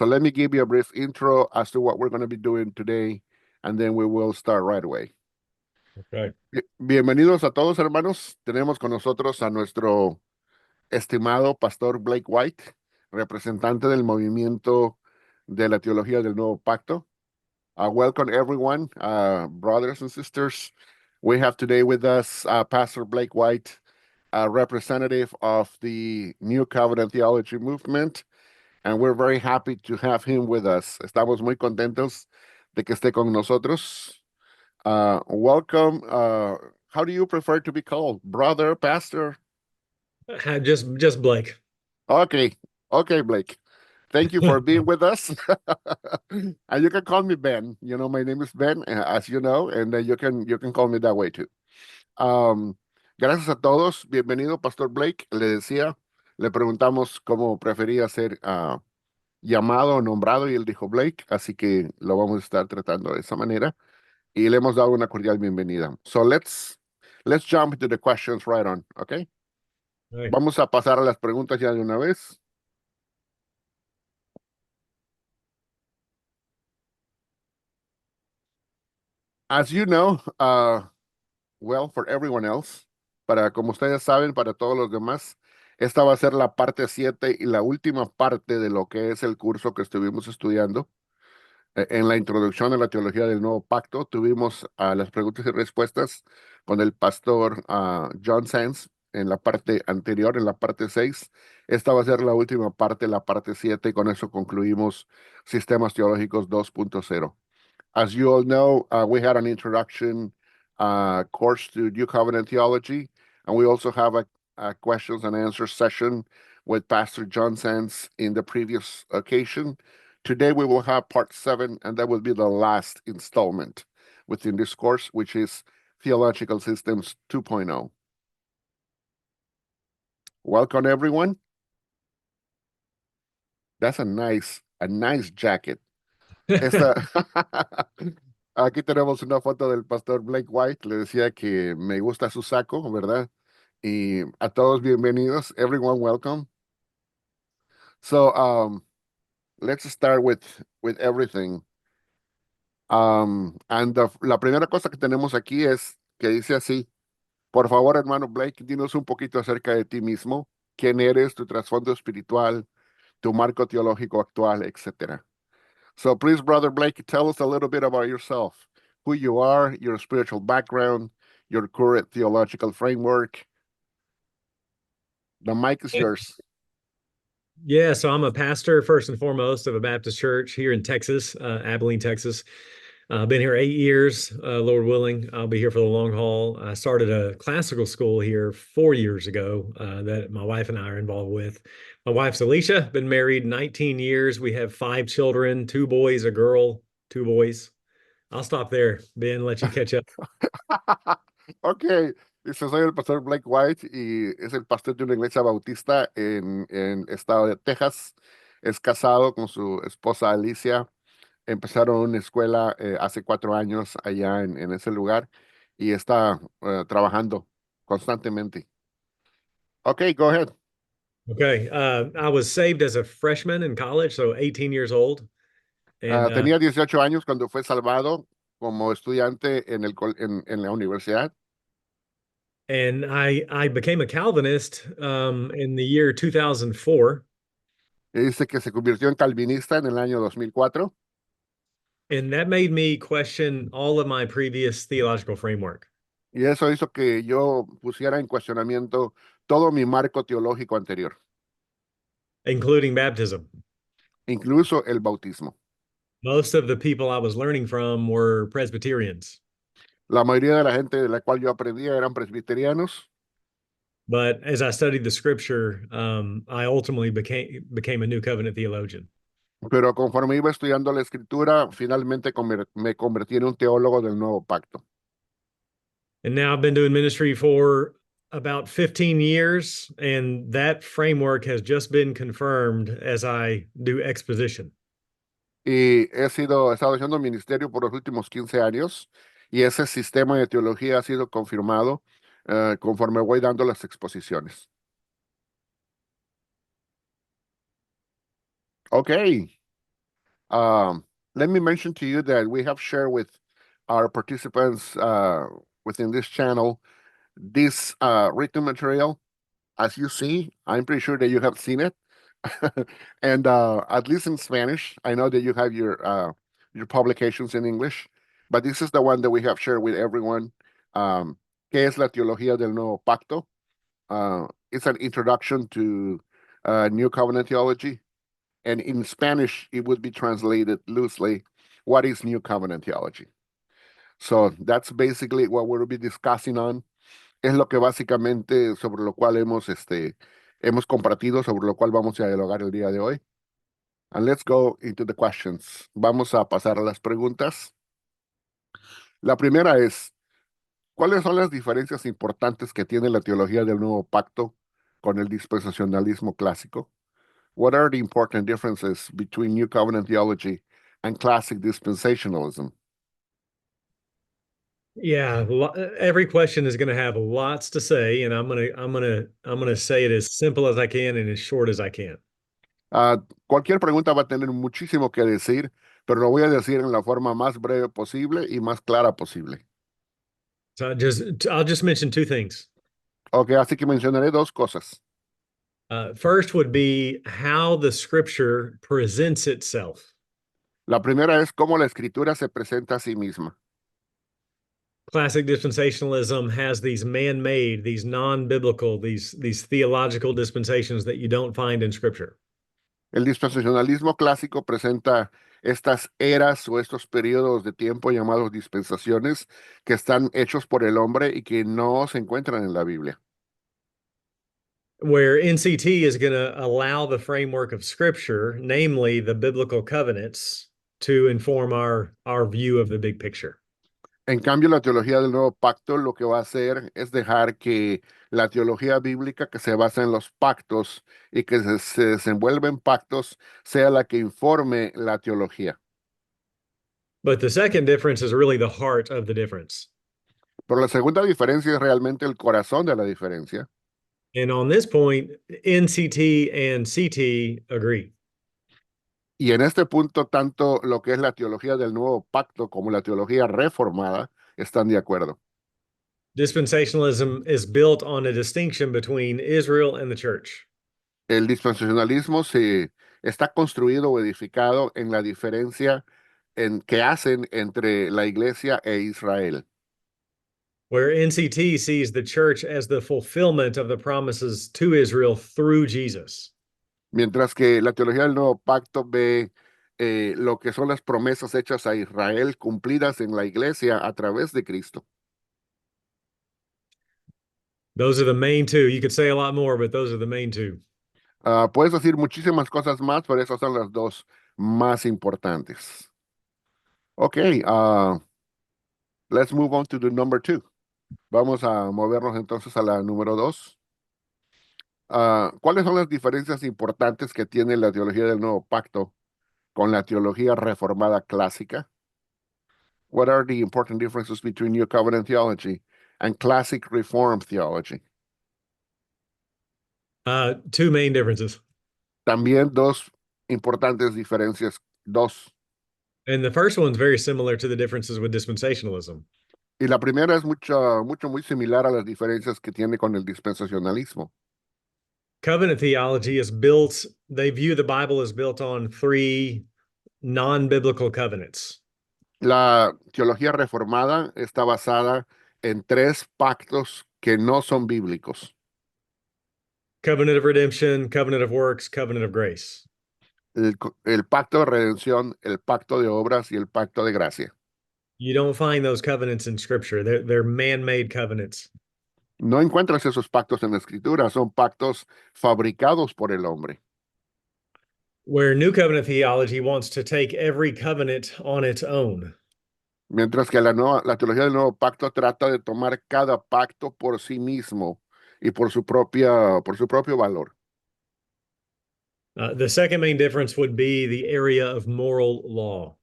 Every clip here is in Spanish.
So let me give you a brief intro as to what we're going to be doing today, and then we will start right away. Okay. Bienvenidos a todos, hermanos. Tenemos con nosotros a nuestro estimado pastor Blake White, representante del movimiento de la teología del Nuevo Pacto. Welcome everyone, brothers and sisters. We have today with us Pastor Blake White, a representative of the New Covenant Theology movement, and we're very happy to have him with us. Estamos muy contentos de que esté con nosotros. Welcome. How do you prefer to be called? Brother, pastor? Just Blake. Okay, Blake. Thank you for being with us. And you can call me Ben. You know, my name is Ben, as you know, and then you can call me that way too. Gracias a todos. Bienvenido, Pastor Blake. Le decía, le preguntamos cómo prefería ser llamado o nombrado y él dijo Blake, así que lo vamos a estar tratando de esa manera y le hemos dado una cordial bienvenida. So let's jump into the questions right on, okay? Right. Vamos a pasar a las preguntas ya de una vez. As you know, well, for everyone else, como ustedes saben, para todos los demás, esta va a ser la parte 7 y la última parte de lo que es el curso que estuvimos estudiando. En la introducción a la teología del Nuevo Pacto, tuvimos las preguntas y respuestas con el pastor John Sands en la parte anterior, en la parte 6. Esta va a ser la última parte, la parte 7, y con eso concluimos Sistemas Teológicos 2.0. As you all know, we had an introduction course to New Covenant Theology, and we also have a questions and answers session with Pastor John Sands in the previous occasion. Today we will have part 7, and that will be the last installment within this course, which is Theological Systems 2.0. Welcome, everyone. That's a nice jacket. Aquí tenemos una foto del pastor Blake White. Le decía que me gusta su saco, ¿verdad? Y a todos bienvenidos. Everyone welcome. So, let's start with everything. And la primera cosa que tenemos aquí es que dice así: por favor, hermano Blake, dinos un poquito acerca de ti mismo, quién eres, tu trasfondo espiritual, tu marco teológico actual, etcétera. So please, Brother Blake, tell us a little bit about yourself, who you are, your spiritual background, your current theological framework. The mic is yours. Yeah, so I'm a pastor, first and foremost, of a Baptist church here in Texas, Abilene, Texas. I've been here 8 years, Lord willing. I'll be here for the long haul. I started a classical school here 4 years ago that my wife and I are involved with. My wife's Alicia, been married 19 years. We have 5 children, 2 boys, a girl, 2 boys. I'll stop there, Ben, let you catch up. Okay, dice, soy el pastor Blake White y es el pastor de una iglesia bautista en el estado de Texas. Es casado con su esposa Alicia. Empezaron una escuela hace 4 años allá en ese lugar y está trabajando constantemente. Okay, go ahead. Okay. I was saved as a freshman in college, so 18 years old. And Tenía 18 años cuando fue salvado como estudiante en la universidad. and I became a Calvinist in the year 2004. Y dice que se convirtió en calvinista en el año 2004. And that made me question all of my previous theological framework, Y eso hizo que yo pusiera en cuestionamiento todo mi marco teológico anterior, including baptism. incluso el bautismo. Most of the people I was learning from were Presbyterians. La mayoría de la gente de la cual yo aprendía eran presbiterianos. But as I studied the scripture, I ultimately became a New Covenant theologian. Pero conforme iba estudiando la escritura, finalmente me convertí en un teólogo del nuevo pacto. And now I've been doing ministry for about 15 years, and that framework has just been confirmed as I do exposition. Y he estado haciendo ministerio por los últimos 15 años y ese sistema de teología ha sido confirmado conforme voy dando las exposiciones. Okay. Um, Let me mention to you that we have shared with our participants within this channel this written material. As you see, I'm pretty sure that you have seen it. And at least in Spanish, I know that you have your publications in English, but this is the one that we have shared with everyone. ¿Qué es la teología del nuevo pacto? It's an introduction to New Covenant theology, and in Spanish, it would be translated loosely, "What is New Covenant theology?" So that's basically what we'll be discussing on. Es lo que básicamente sobre lo cual hemos compartido, sobre lo cual vamos a dialogar el día de hoy. And let's go into the questions. Vamos a pasar a las preguntas. La primera es, ¿cuáles son las diferencias importantes que tiene la teología del Nuevo Pacto con el dispensacionalismo clásico? What are the important differences between New Covenant theology and classic dispensationalism? Yeah, every question is going to have lots to say, and I'm gonna say it as simple as I can and as short as I can. Cualquier pregunta va a tener muchísimo que decir, pero lo voy a decir en la forma más breve posible y más clara posible. So I'll just mention two things. Ok, así que mencionaré dos cosas. First would be how the scripture presents itself. La primera es cómo la escritura se presenta a sí misma. Classic dispensationalism has these man-made, these non-biblical, these theological dispensations that you don't find in scripture. El dispensacionalismo clásico presenta estas eras o estos periodos de tiempo llamados dispensaciones que están hechos por el hombre y que no se encuentran en la Biblia. Where NCT is going to allow the framework of scripture, namely the biblical covenants, to inform our view of the big picture. En cambio, la teología del Nuevo Pacto lo que va a hacer es dejar que la teología bíblica que se basa en los pactos y que se desenvuelve en pactos sea la que informe la teología. But the second difference is really the heart of the difference. Pero la segunda diferencia es realmente el corazón de la diferencia. And on this point, NCT and CT agree. Y en este punto, tanto lo que es la teología del Nuevo Pacto como la teología reformada están de acuerdo. Dispensationalism is built on a distinction between Israel and the church. El dispensacionalismo se está construido o edificado en la diferencia que hacen entre la iglesia e Israel. Where NCT sees the church as the fulfillment of the promises to Israel through Jesus. Mientras que la teología del Nuevo Pacto ve lo que son las promesas hechas a Israel cumplidas en la iglesia a través de Cristo. Those are the main two. You could say a lot more, but those are the main two. Puedes decir muchísimas cosas más, pero esas son las dos más importantes. Ok, let's move on to the number two. Vamos a movernos entonces a la número dos. ¿Cuáles son las diferencias importantes que tiene la teología del Nuevo Pacto con la teología reformada clásica? What are the important differences between New Covenant theology and classic Reformed theology? Two main differences. También dos importantes diferencias. Dos. And the first one's very similar to the differences with dispensationalism. Y la primera es muy similar a las diferencias que tiene con el dispensacionalismo. Covenant theology is built, they view the Bible as built on three non-biblical covenants. La teología reformada está basada en tres pactos que no son bíblicos. Covenant of redemption, covenant of works, covenant of grace. El pacto de redención, el pacto de obras y el pacto de gracia. You don't find those covenants in scripture. They're man-made covenants. No encuentras esos pactos en la escritura, son pactos fabricados por el hombre. Where New Covenant theology wants to take every covenant on its own. Mientras que la teología del nuevo pacto trata de tomar cada pacto por sí mismo y por su propio valor. The second main difference would be the area of moral law.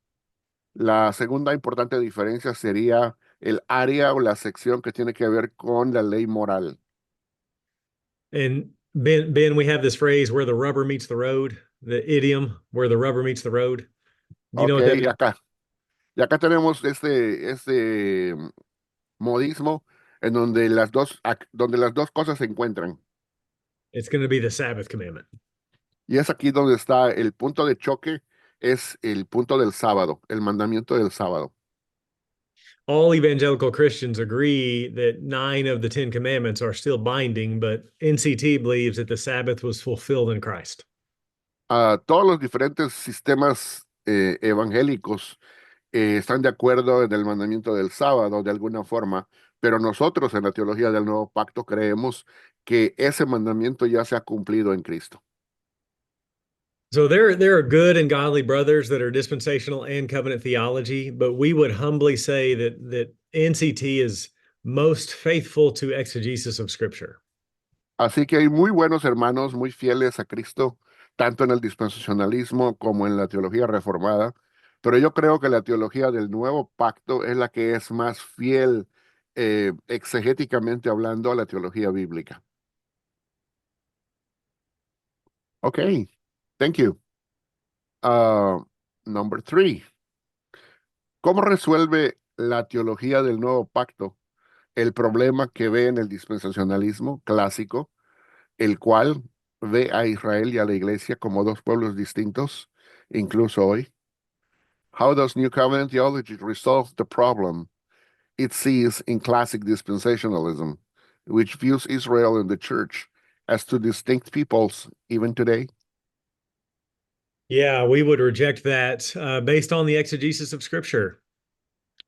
La segunda importante diferencia sería el área o la sección que tiene que ver con la ley moral. And Ben, we have this phrase where the rubber meets the road, the idiom where the rubber meets the road. Do you know Ok, what that means? y acá tenemos este modismo en donde donde las dos cosas se encuentran. It's going to be the Sabbath commandment. Y es aquí donde está el punto de choque, es el punto del sábado, el mandamiento del sábado. All evangelical Christians agree that 9 of the 10 commandments are still binding, but NCT believes that the Sabbath was fulfilled in Christ. Todos los diferentes sistemas evangélicos están de acuerdo en el mandamiento del sábado de alguna forma, pero nosotros en la teología del Nuevo Pacto creemos que ese mandamiento ya se ha cumplido en Cristo. So there are good and godly brothers that are dispensational and covenant theology, but we would humbly say that NCT is most faithful to exegesis of Scripture. Así que hay muy buenos hermanos, muy fieles a Cristo, tanto en el dispensacionalismo como en la teología reformada, pero yo creo que la teología del Nuevo Pacto es la que es más fiel, exegéticamente hablando, a la teología bíblica. Ok, thank you. Uh, Number three. ¿Cómo resuelve la teología del Nuevo Pacto el problema que ve en el dispensacionalismo clásico, el cual ve a Israel y a la iglesia como dos pueblos distintos, incluso hoy? How does New Covenant theology resolve the problem it sees in classic dispensationalism, which views Israel and the church as two distinct peoples even today? Yeah, we would reject that based on the exegesis of Scripture.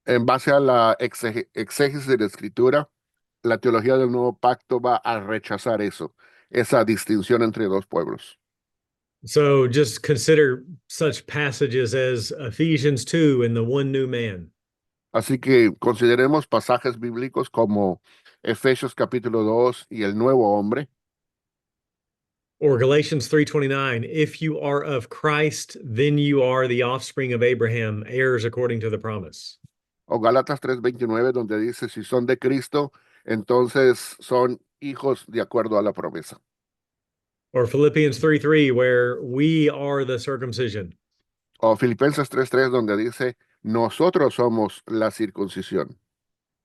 En base a la exégesis de la Escritura, la teología del Nuevo Pacto va a rechazar eso, esa distinción entre dos pueblos. So just consider such passages as Ephesians 2 and the one new man, Así que consideremos pasajes bíblicos como Efesios capítulo 2 y el nuevo hombre, or Galatians 3:29. If you are of Christ, then you are the offspring of Abraham, heirs according to the promise. o Gálatas 3:29, donde dice, si son de Cristo, entonces son hijos de acuerdo a la promesa. Or Philippians 3:3, where we are the circumcision. O Filipenses 3:3, donde dice, nosotros somos la circuncisión.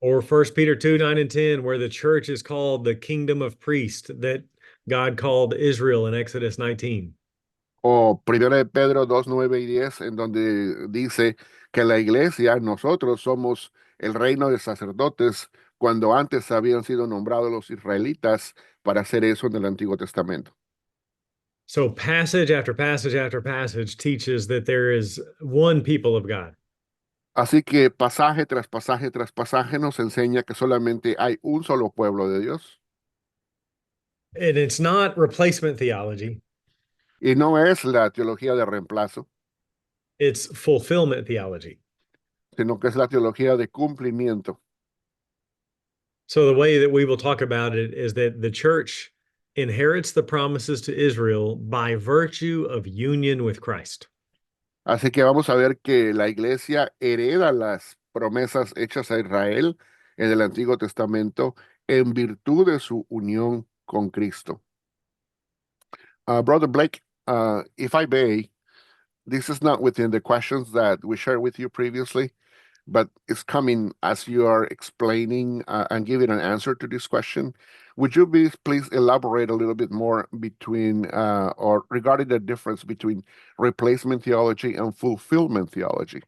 Or 1 Peter 2:9 and 10, where the church is called the kingdom of priests that God called Israel in Exodus 19. O Primera de Pedro 2:9 y 10, en donde dice que la iglesia, nosotros somos el reino de sacerdotes, cuando antes habían sido nombrados los israelitas para hacer eso en el Antiguo Testamento. So passage after passage after passage teaches that there is one people of God. Así que pasaje tras pasaje tras pasaje nos enseña que solamente hay un solo pueblo de Dios, And it's not replacement theology, y no es la teología de reemplazo, it's fulfillment theology. sino que es la teología de cumplimiento. So the way that we will talk about it is that the church inherits the promises to Israel by virtue of union with Christ. Así que vamos a ver que la iglesia hereda las promesas hechas a Israel en el Antiguo Testamento en virtud de su unión con Cristo. Brother Blake, if I may, this is not within the questions that we shared with you previously, but it's coming as you are explaining and giving an answer to this question. Would you please elaborate a little bit more between or regarding the difference between replacement theology and fulfillment theology?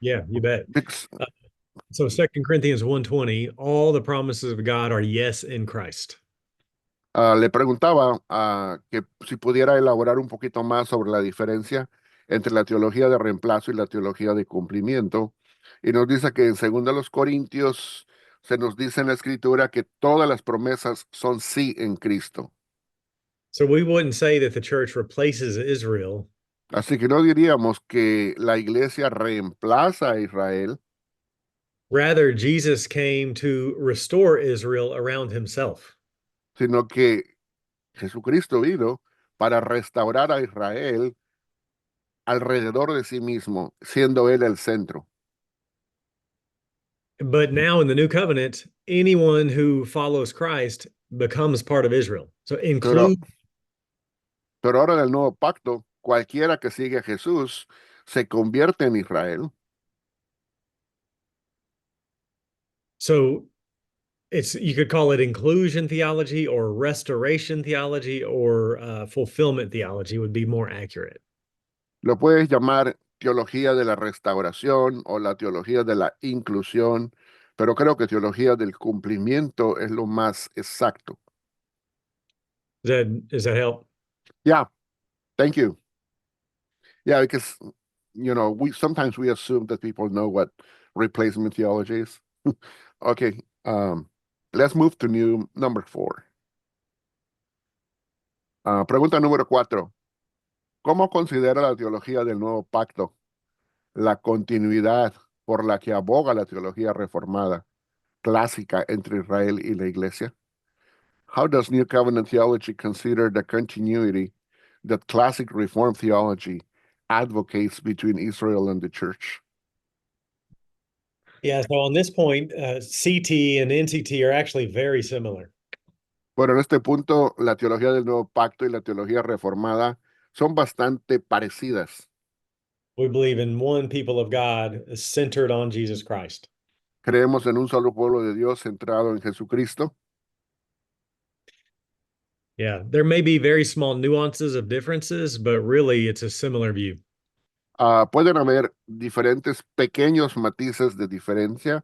Yeah, you bet. Because, So 2 Corinthians 1:20, all the promises of God are yes in Christ. le preguntaba que si pudiera elaborar un poquito más sobre la diferencia entre la teología de reemplazo y la teología de cumplimiento. Y nos dice que en 2 Corintios se nos dice en la Escritura que todas las promesas son sí en Cristo. So we wouldn't say that the church replaces Israel. Así que no diríamos que la iglesia reemplaza a Israel, Rather, Jesus came to restore Israel around himself. sino que Jesucristo vino para restaurar a Israel alrededor de sí mismo, siendo él el centro. But now in the new covenant, anyone who follows Christ becomes part of Israel. So Pero include Pero ahora en el nuevo pacto, cualquiera que sigue a Jesús se convierte en Israel. So it's you could call it inclusion theology or restoration theology or fulfillment theology would be more accurate. Lo puedes llamar teología de la restauración o la teología de la inclusión, pero creo que teología del cumplimiento es lo más exacto. Does that help? Yeah, thank you. Yeah, because we sometimes we assume that people know what replacement theology is. Okay, let's move to number 4. Pregunta número 4. ¿Cómo considera la teología del nuevo pacto la continuidad por la que aboga la teología reformada clásica entre Israel y la Iglesia? How does New Covenant theology consider the continuity that classic Reformed theology advocates between Israel and the church? Yeah, so on this point, CT and NCT are actually very similar. Bueno, en este punto, la teología del nuevo pacto y la teología reformada son bastante parecidas. We believe in one people of God centered on Jesus Christ. Creemos en un solo pueblo de Dios centrado en Jesucristo. Yeah, there may be very small nuances of differences, but really it's a similar view. Pueden haber diferentes pequeños matices de diferencia,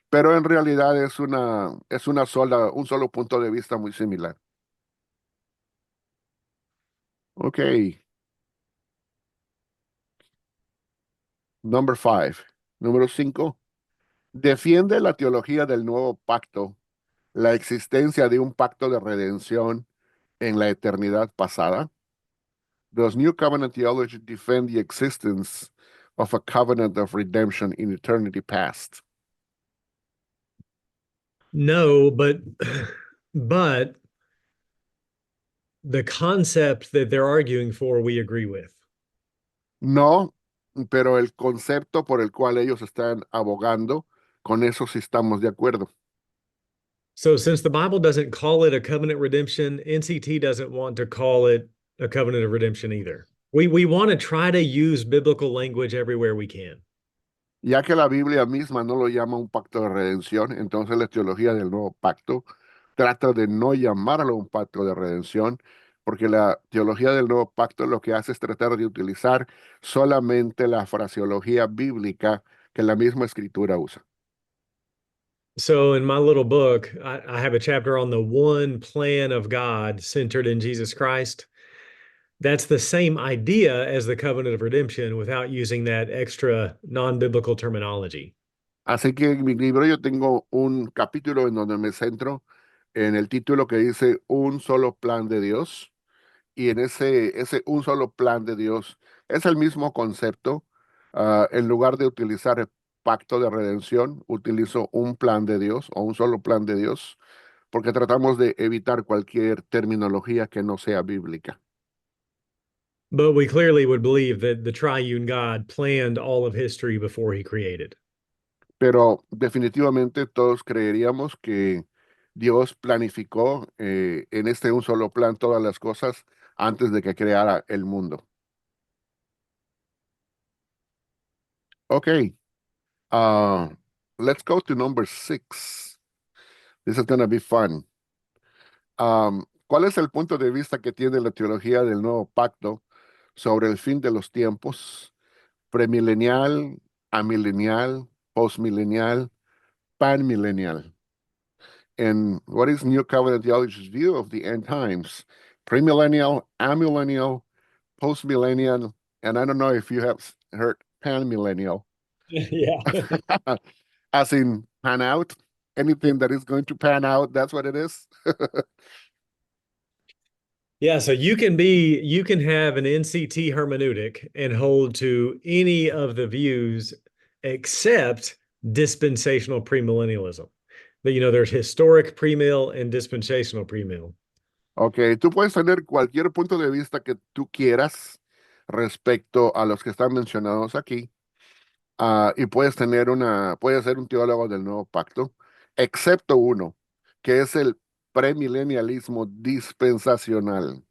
pero en realidad un solo punto de vista muy similar. Ok, number 5. Número 5. Defiende la teología del nuevo pacto, la existencia de un pacto de redención en la eternidad pasada. Does New Covenant theology defend the existence of a covenant of redemption in eternity past? No, but the concept that they're arguing for, we agree with. No, pero el concepto por el cual ellos están abogando, con eso sí estamos de acuerdo. So since the Bible doesn't call it a covenant redemption, NCT doesn't want to call it a covenant of redemption either. We want to try to use biblical language everywhere we can. Ya que la Biblia misma no lo llama un pacto de redención, entonces la teología del nuevo pacto trata de no llamarlo un pacto de redención, porque la teología del nuevo pacto lo que hace es tratar de utilizar solamente la fraseología bíblica que la misma escritura usa. So in my little book, I have a chapter on the one plan of God centered in Jesus Christ. That's the same idea as the covenant of redemption without using that extra non-biblical terminology. Así que en mi libro yo tengo un capítulo en donde me centro en el título que dice Un solo plan de Dios. Y en ese un solo plan de Dios es el mismo concepto. En lugar de utilizar el pacto de redención, utilizo un plan de Dios o un solo plan de Dios, porque tratamos de evitar cualquier terminología que no sea bíblica. But we clearly would believe that the triune God planned all of history before he created. Pero definitivamente todos creeríamos que Dios planificó en este un solo plan todas las cosas antes de que creara el mundo. Ok, uh, let's go to number 6. This is going to be fun. ¿Cuál es el punto de vista que tiene la teología del nuevo pacto sobre el fin de los tiempos? Premilenial, amilenial, postmilenial, panmilenial. And what is New Covenant theology's view of the end times? Premillennial, amillennial, postmillennial, and I don't know if you have heard panmillennial, Yeah. as in pan out. Anything that is going to pan out, that's what it is. Yeah, so you can have an NCT hermeneutic and hold to any of the views except dispensational premillennialism. That there's historic premill and dispensational premill. Ok, tú puedes tener cualquier punto de vista que tú quieras respecto a los que están mencionados aquí, y puedes ser un teólogo del nuevo pacto, excepto uno, que es el premilenialismo dispensacional.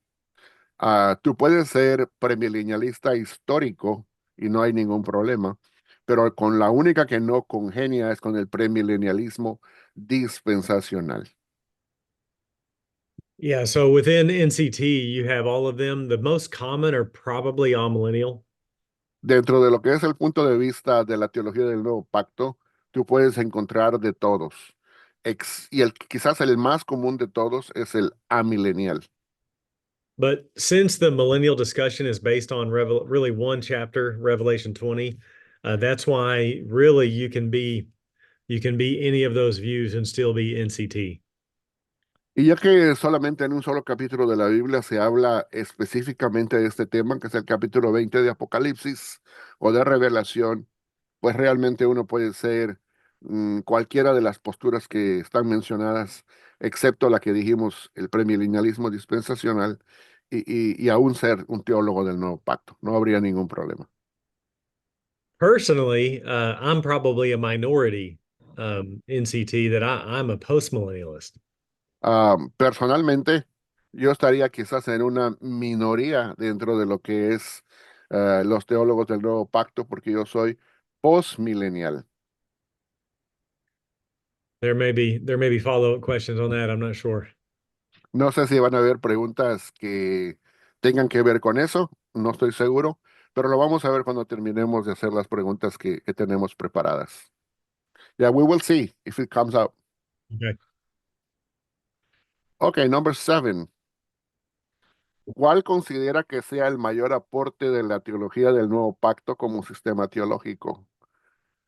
Tú puedes ser premilenialista histórico y no hay ningún problema. Pero con la única que no congenia es con el premilenialismo dispensacional. Yeah, so within NCT, you have all of them. The most common are probably amillennial. Dentro de lo que es el punto de vista de la teología del nuevo pacto, tú puedes encontrar de todos. Y quizás el más común de todos es el amilenial. But since the millennial discussion is based on really one chapter, Revelation 20, that's why really you can be any of those views and still be NCT. Y ya que solamente en un solo capítulo de la Biblia se habla específicamente de este tema, que es el capítulo 20 de Apocalipsis o de Revelación, pues realmente uno puede ser cualquiera de las posturas que están mencionadas, excepto la que dijimos, el premilenialismo dispensacional, y aún ser un teólogo del nuevo pacto. No habría ningún problema. Personally, I'm probably a minority NCT that I'm a postmillennialist. Personalmente, yo estaría quizás en una minoría dentro de lo que es los teólogos del nuevo pacto, porque yo soy postmillennial. There may be follow-up questions on that. I'm not sure. No sé si van a haber preguntas que tengan que ver con eso, no estoy seguro, pero lo vamos a ver cuando terminemos de hacer las preguntas que tenemos preparadas. Yeah, we will see if it comes out. Okay. Okay, number 7. ¿Cuál considera que sea el mayor aporte de la teología del nuevo pacto como sistema teológico?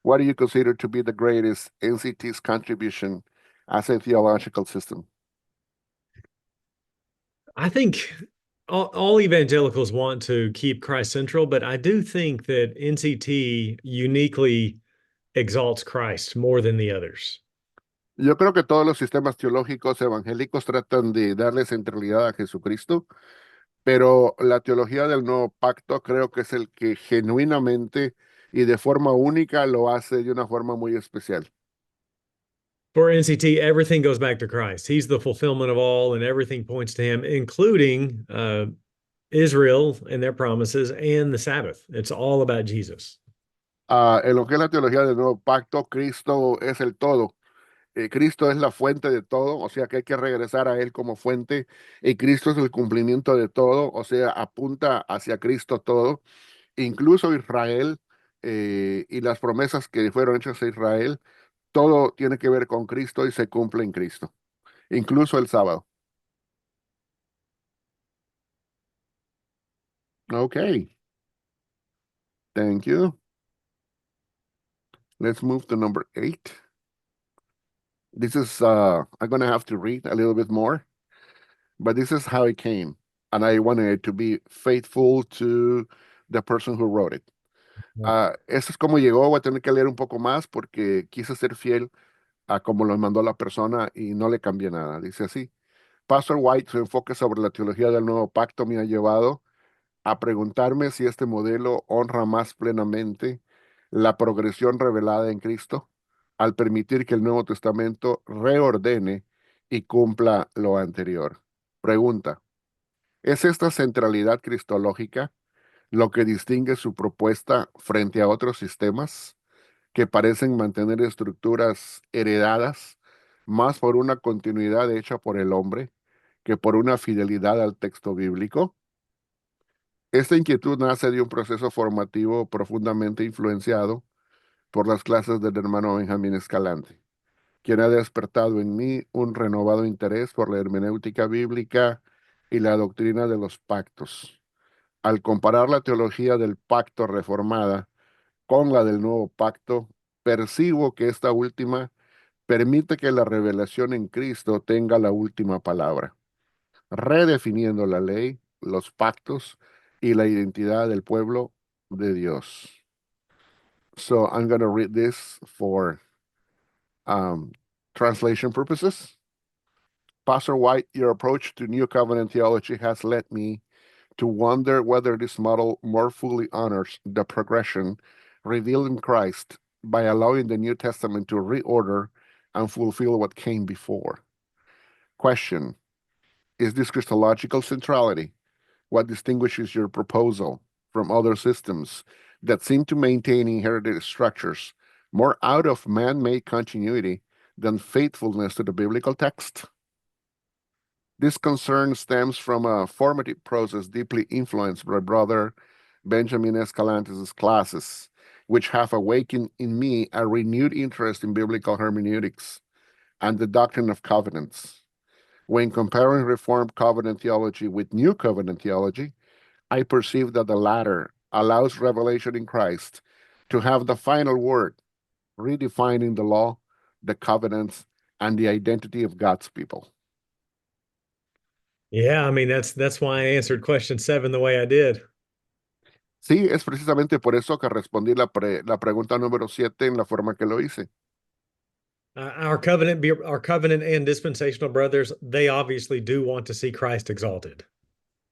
What do you consider to be the greatest NCT's contribution as a theological system? I think all evangelicals want to keep Christ central, but I do think that NCT uniquely exalts Christ more than the others. Yo creo que todos los sistemas teológicos evangélicos tratan de darle centralidad a Jesucristo, pero la teología del nuevo pacto creo que es el que genuinamente y de forma única lo hace de una forma muy especial. For NCT, everything goes back to Christ. He's the fulfillment of all, and everything points to him, including Israel and their promises and the Sabbath. It's all about Jesus. En lo que es la teología del nuevo pacto, Cristo es el todo. Cristo es la fuente de todo, o sea que hay que regresar a Él como fuente, y Cristo es el cumplimiento de todo, o sea, apunta hacia Cristo todo, incluso Israel y las promesas que fueron hechas a Israel, todo tiene que ver con Cristo y se cumple en Cristo, incluso el sábado. Okay, thank you. Let's move to number 8. This is, I'm going to have to read a little bit more, but this is how it came. And I wanted it to be faithful to the person who wrote it. Eso es como llegó, voy a tener que leer un poco más porque quise ser fiel a como lo mandó la persona y no le cambié nada. Dice así, Pastor White, su enfoque sobre la teología del nuevo pacto me ha llevado a preguntarme si este modelo honra más plenamente la progresión revelada en Cristo al permitir que el Nuevo Testamento reordene y cumpla lo anterior. Pregunta, ¿es esta centralidad cristológica lo que distingue su propuesta frente a otros sistemas que parecen mantener estructuras heredadas más por una continuidad hecha por el hombre que por una fidelidad al texto bíblico? Esta inquietud nace de un proceso formativo profundamente influenciado por las clases del hermano Benjamín Escalante, quien ha despertado en mí un renovado interés por la hermenéutica bíblica y la doctrina de los pactos. Al comparar la teología del pacto reformada con la del nuevo pacto, percibo que esta última permite que la revelación en Cristo tenga la última palabra, redefiniendo la ley, los pactos y la identidad del pueblo de Dios. So I'm going to read this for um, translation purposes. Pastor White, your approach to New Covenant theology has led me to wonder whether this model more fully honors the progression revealed in Christ by allowing the New Testament to reorder and fulfill what came before. Question: is this Christological centrality what distinguishes your proposal from other systems that seem to maintain inherited structures more out of man-made continuity than faithfulness to the biblical text. This concern stems from a formative process deeply influenced by brother Benjamin Escalante's classes, which have awakened in me a renewed interest in biblical hermeneutics and the doctrine of covenants. When comparing Reformed covenant theology with New Covenant theology, I perceive that the latter allows revelation in Christ to have the final word, redefining the law, the covenants, and the identity of God's people. Yeah, I mean that's why I answered question 7 the way I did. Sí, es precisamente por eso que respondí la pregunta número 7 en la forma que lo hice. Our covenant and dispensational brothers, they obviously do want to see Christ exalted.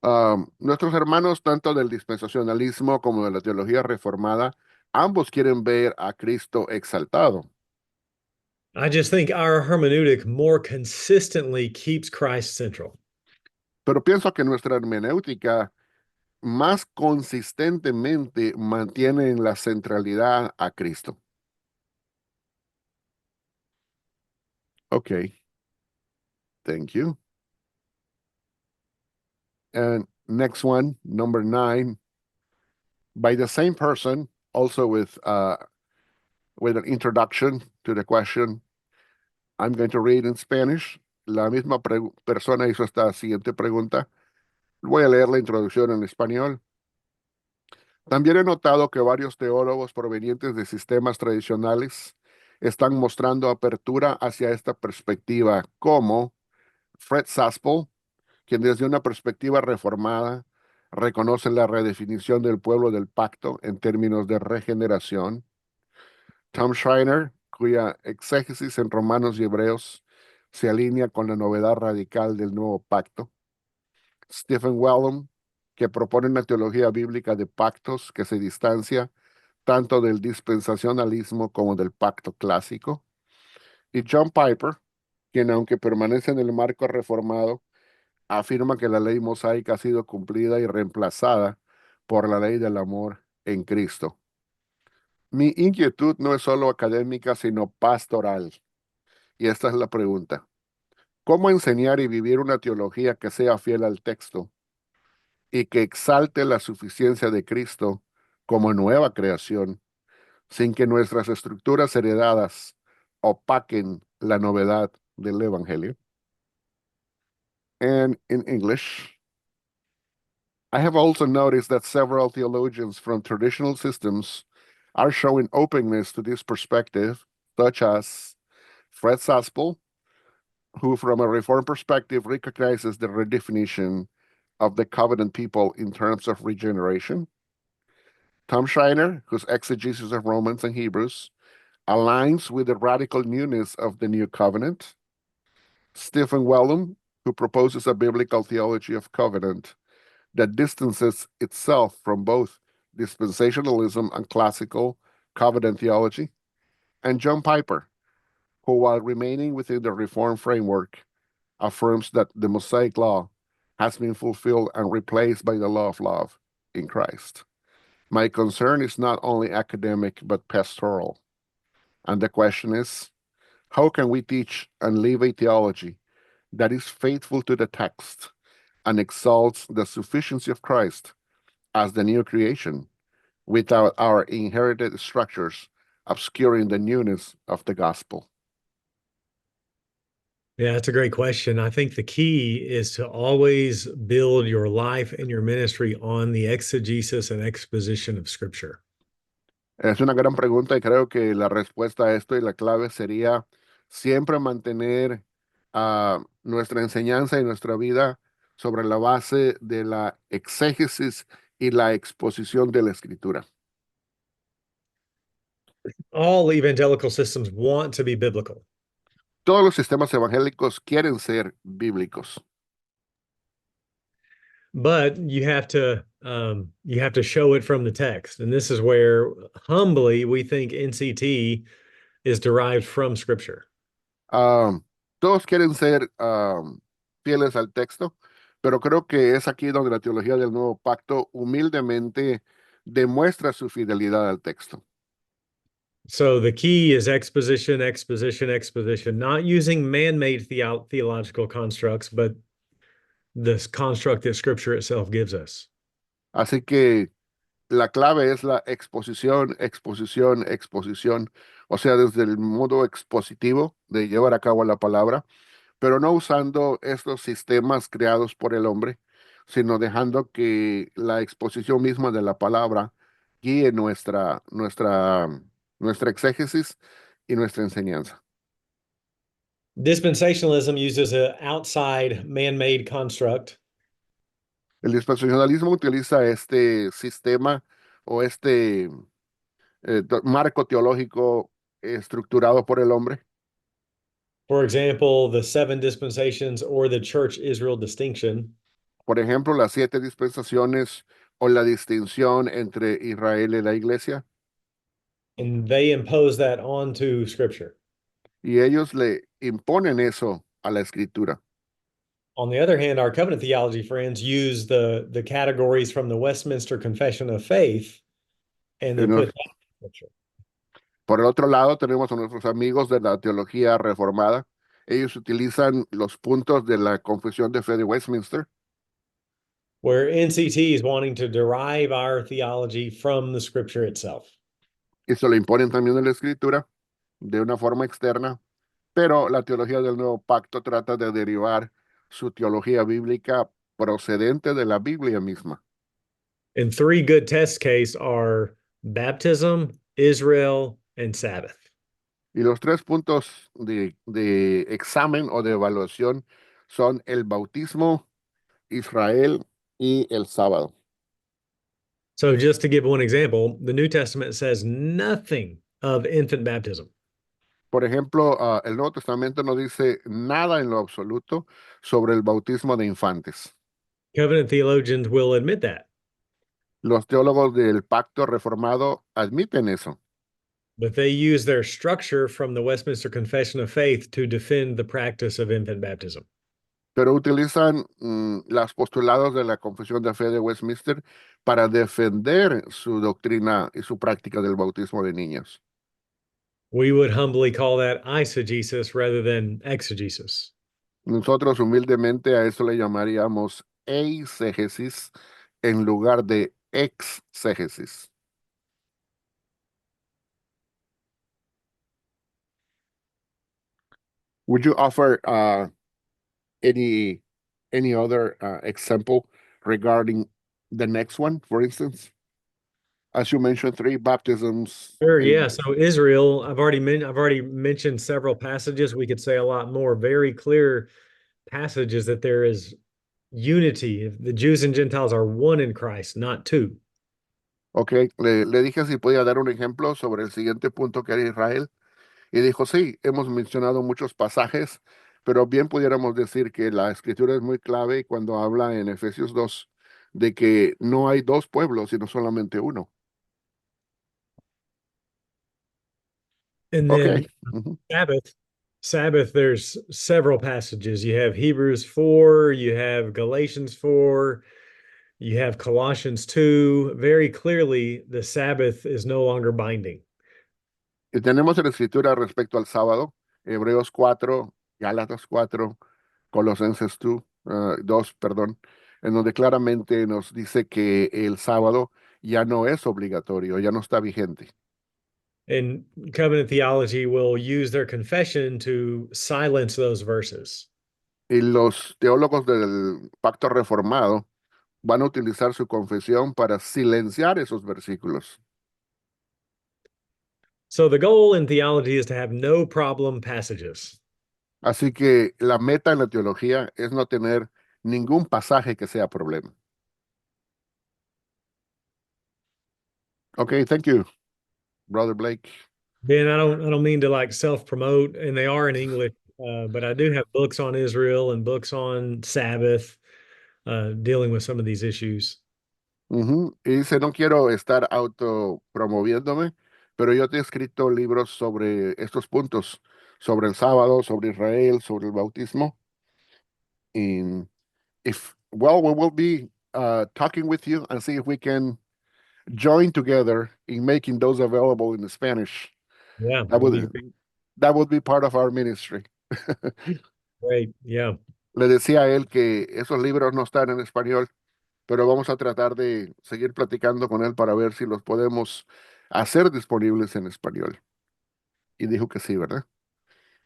Nuestros hermanos, tanto del dispensacionalismo como de la teología reformada, ambos quieren ver a Cristo exaltado. I just think our hermeneutic more consistently keeps Christ central. Pero pienso que nuestra hermenéutica más consistentemente mantiene en la centralidad a Cristo. Okay, thank you. And next one, number 9, by the same person, also with an introduction to the question. I'm going to read in Spanish. La misma persona hizo esta siguiente pregunta. Voy a leer la introducción en español. También he notado que varios teólogos provenientes de sistemas tradicionales están mostrando apertura hacia esta perspectiva, como Fred Saspel, quien desde una perspectiva reformada reconoce la redefinición del pueblo del pacto en términos de regeneración. Tom Schreiner, cuya exégesis en Romanos y Hebreos se alinea con la novedad radical del nuevo pacto. Stephen Wellum, que propone una teología bíblica de pactos que se distancia tanto del dispensacionalismo como del pacto clásico. Y John Piper, quien aunque permanece en el marco reformado, afirma que la ley mosaica ha sido cumplida y reemplazada por la ley del amor en Cristo. Mi inquietud no es solo académica, sino pastoral. Y esta es la pregunta. ¿Cómo enseñar y vivir una teología que sea fiel al texto y que exalte la suficiencia de Cristo como nueva creación, sin que nuestras estructuras heredadas opaquen la novedad del Evangelio? And in English, I have also noticed that several theologians from traditional systems are showing openness to this perspective, such as Fred Saspel, who, from a Reformed perspective, recognizes the redefinition of the covenant people in terms of regeneration. Tom Schreiner, whose exegesis of Romans and Hebrews aligns with the radical newness of the new covenant. Stephen Wellum, who proposes a biblical theology of covenant that distances itself from both dispensationalism and classical covenant theology. And John Piper, who, while remaining within the Reformed framework, affirms that the Mosaic law has been fulfilled and replaced by the law of love in Christ. My concern is not only academic, but pastoral. And the question is, how can we teach and live a theology that is faithful to the text and exalts the sufficiency of Christ as the new creation without our inherited structures obscuring the newness of the gospel? Yeah, that's a great question. I think the key is to always build your life and your ministry on the exegesis and exposition of Scripture. Es una gran pregunta y creo que la respuesta a esto y la clave sería siempre mantener nuestra enseñanza y nuestra vida sobre la base de la exégesis y la exposición de la Escritura. All evangelical systems want to be biblical, Todos los sistemas evangélicos quieren ser bíblicos, but you have to show it from the text. And this is where humbly we think NCT is derived from Scripture. todos quieren ser fieles al texto, pero creo que es aquí donde la teología del nuevo pacto humildemente demuestra su fidelidad al texto. So the key is exposition, exposition, exposition, not using man-made theological constructs, but this construct that Scripture itself gives us. Así que la clave es la exposición, exposición, exposición, o sea, desde el modo expositivo de llevar a cabo la palabra, pero no usando estos sistemas creados por el hombre, sino dejando que la exposición misma de la palabra guíe nuestra exégesis y nuestra enseñanza. Dispensationalism uses an outside man-made construct. El dispensacionalismo utiliza este sistema o este marco teológico estructurado por el hombre. For example, the seven dispensations or the church Israel distinction. Por ejemplo, las 7 dispensaciones o la distinción entre Israel y la iglesia. And they impose that onto Scripture. Y ellos le imponen eso a la escritura. On the other hand, our covenant theology friends use the categories from the Westminster Confession of Faith and they put that in Scripture. Por el otro lado, tenemos a nuestros amigos de la teología reformada. Ellos utilizan los puntos de la Confesión de Fe de Westminster Where NCT is wanting to derive our theology from the Scripture itself. y se lo imponen también en la escritura de una forma externa, pero la teología del Nuevo Pacto trata de derivar su teología bíblica procedente de la Biblia misma. And three good test cases are baptism, Israel, and Sabbath. Y los 3 puntos de examen o de evaluación son el bautismo, Israel y el sábado. So, just to give one example, the New Testament says nothing of infant baptism. Por ejemplo, el Nuevo Testamento no dice nada en lo absoluto sobre el bautismo de infantes. Covenant theologians will admit that. Los teólogos del Pacto Reformado admiten eso, But they use their structure from the Westminster Confession of Faith to defend the practice of infant baptism. pero utilizan los postulados de la Confesión de Fe de Westminster para defender su doctrina y su práctica del bautismo de niños. We would humbly call that eisegesis rather than exegesis. Nosotros humildemente a eso le llamaríamos eisegesis en lugar de exégesis. Would you offer any other example regarding the next one, for instance? As you mentioned, 3 baptisms. Sure, yeah. So Israel, I've already mentioned several passages. We could say a lot more. Very clear passages that there is unity. The Jews and Gentiles are one in Christ, not two. Ok, le dije si podía dar un ejemplo sobre el siguiente punto que era Israel. Y dijo, sí, hemos mencionado muchos pasajes, pero bien pudiéramos decir que la escritura es muy clave cuando habla en Efesios 2 de que no hay 2 pueblos, sino solamente uno. And Ok. then Sabbath, there's several passages. You have Hebrews 4, you have Galatians 4, you have Colossians 2. Very clearly, the Sabbath is no longer binding. Y tenemos en la escritura respecto al sábado, Hebreos 4, Gálatas 4, Colosenses 2, perdón, en donde claramente nos dice que el sábado ya no es obligatorio, ya no está vigente. And covenant theology will use their confession to silence those verses. Y los teólogos del Pacto Reformado van a utilizar su confesión para silenciar esos versículos. So the goal in theology is to have no problem passages. Así que la meta en la teología es no tener ningún pasaje que sea problema. Okay, thank you, Brother Blake. Ben, I don't mean to like self-promote, and they are in English, but I do have books on Israel and books on Sabbath, dealing with some of these issues. Y dice, no quiero estar autopromoviéndome, pero yo te he escrito libros sobre estos puntos, sobre el sábado, sobre Israel, sobre el bautismo. And we will be talking with you and see if we can join together in making those available in Spanish. Yeah, That that'd be would great. that would be part of our ministry. Great. Yeah. Le decía a él que esos libros no están en español, pero vamos a tratar de seguir platicando con él para ver si los podemos hacer disponibles en español. Y dijo que sí, ¿verdad?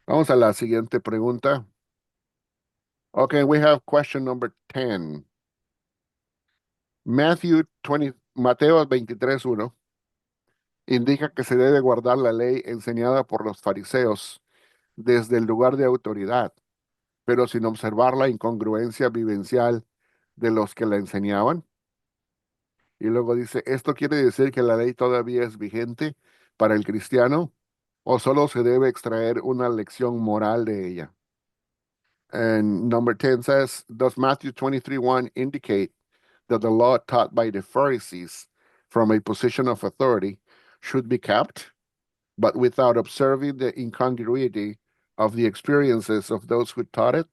Vamos a la siguiente pregunta. Okay, we have question number 10. Mateo 23:1 indica que se debe guardar la ley enseñada por los fariseos desde el lugar de autoridad, pero sin observar la incongruencia vivencial de los que la enseñaban. Y luego dice, ¿esto quiere decir que la ley todavía es vigente para el cristiano o solo se debe extraer una lección moral de ella? And number 10 says, does Matthew 23:1 indicate that the law taught by the Pharisees from a position of authority should be kept, but without observing the incongruity of the experiences of those who taught it?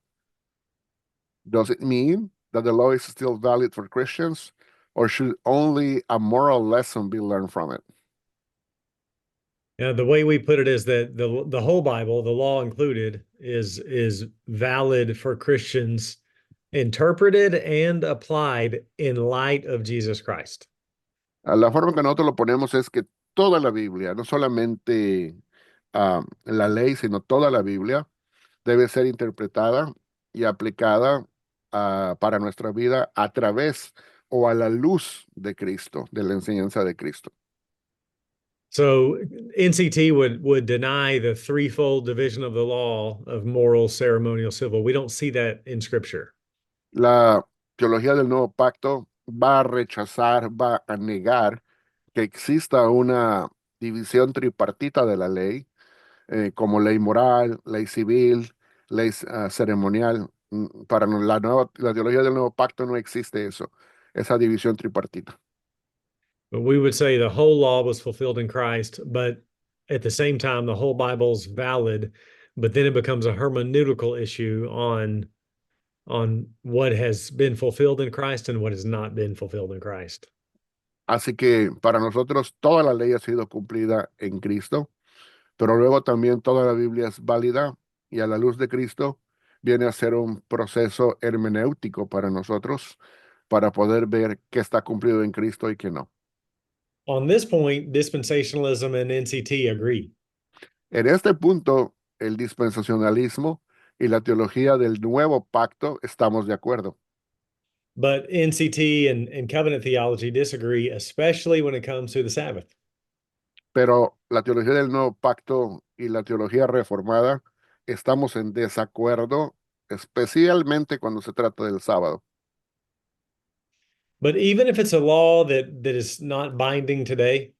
Does it mean that the law is still valid for Christians, or should only a moral lesson be learned from it? Yeah, the way we put it is that the whole Bible, the law included, is valid for Christians, interpreted and applied in light of Jesus Christ. La forma que nosotros lo ponemos es que toda la Biblia, no solamente la ley, sino toda la Biblia, debe ser interpretada y aplicada para nuestra vida a través o a la luz de Cristo, de la enseñanza de Cristo. So NCT would deny the threefold division of the law of moral, ceremonial, civil. We don't see that in Scripture. La teología del nuevo pacto va a rechazar, va a negar que exista una división tripartita de la ley, como ley moral, ley civil, ley ceremonial. Para la teología del nuevo pacto no existe eso, esa división tripartita. But we would say the whole law was fulfilled in Christ, but at the same time, the whole Bible's valid, but then it becomes a hermeneutical issue on what has been fulfilled in Christ and what has not been fulfilled in Christ. Así que para nosotros toda la ley ha sido cumplida en Cristo, pero luego también toda la Biblia es válida y a la luz de Cristo viene a ser un proceso hermenéutico para nosotros para poder ver qué está cumplido en Cristo y qué no. On this point, dispensationalism and NCT agree. En este punto, el dispensacionalismo y la teología del nuevo pacto estamos de acuerdo, But NCT and covenant theology disagree, especially when it comes to the Sabbath. pero la teología del nuevo pacto y la teología reformada estamos en desacuerdo, especialmente cuando se trata del sábado. But even if it's a law that is not binding today,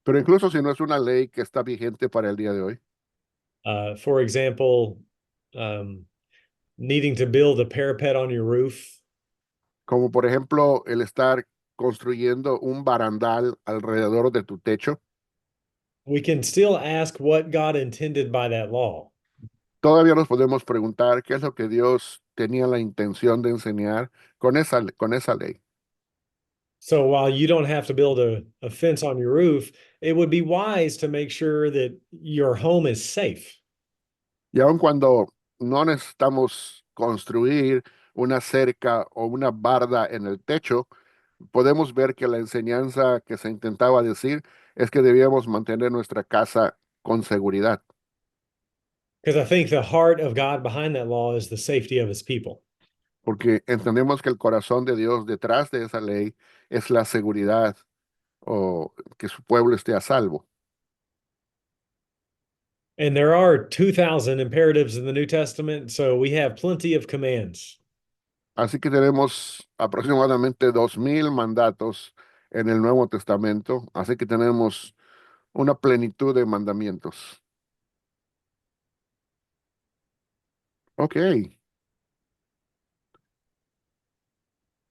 Pero incluso si no es una ley que está vigente para el día de hoy, for example, um, needing to build a parapet on your roof, como por ejemplo el estar construyendo un barandal alrededor de tu techo, we can still ask what God intended by that law. todavía nos podemos preguntar qué es lo que Dios tenía la intención de enseñar con esa ley. So while you don't have to build a fence on your roof, it would be wise to make sure that your home is safe. Y aun cuando no necesitamos construir una cerca o una barda en el techo, podemos ver que la enseñanza que se intentaba decir es que debíamos mantener nuestra casa con seguridad, Because I think the heart of God behind that law is the safety of his people. porque entendemos que el corazón de Dios detrás de esa ley es la seguridad o que su pueblo esté a salvo. And there are 2,000 imperatives in the New Testament, so we have plenty of commands. Así que tenemos aproximadamente 2000 mandatos en el Nuevo Testamento, así que tenemos una plenitud de mandamientos. Ok.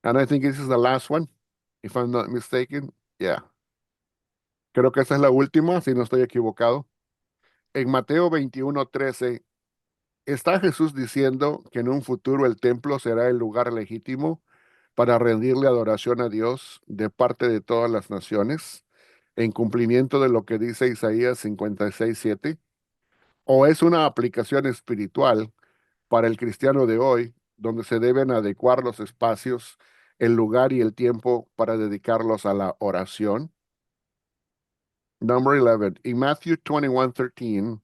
And I think this is the last one, if I'm not mistaken. Yeah. Creo que esa es la última, si no estoy equivocado. En Mateo 21:13, está Jesús diciendo que en un futuro el templo será el lugar legítimo para rendirle adoración a Dios de parte de todas las naciones, en cumplimiento de lo que dice Isaías 56:7, o es una aplicación espiritual para el cristiano de hoy, donde se deben adecuar los espacios, el lugar y el tiempo para dedicarlos a la oración. Number 11, in Matthew 21:13,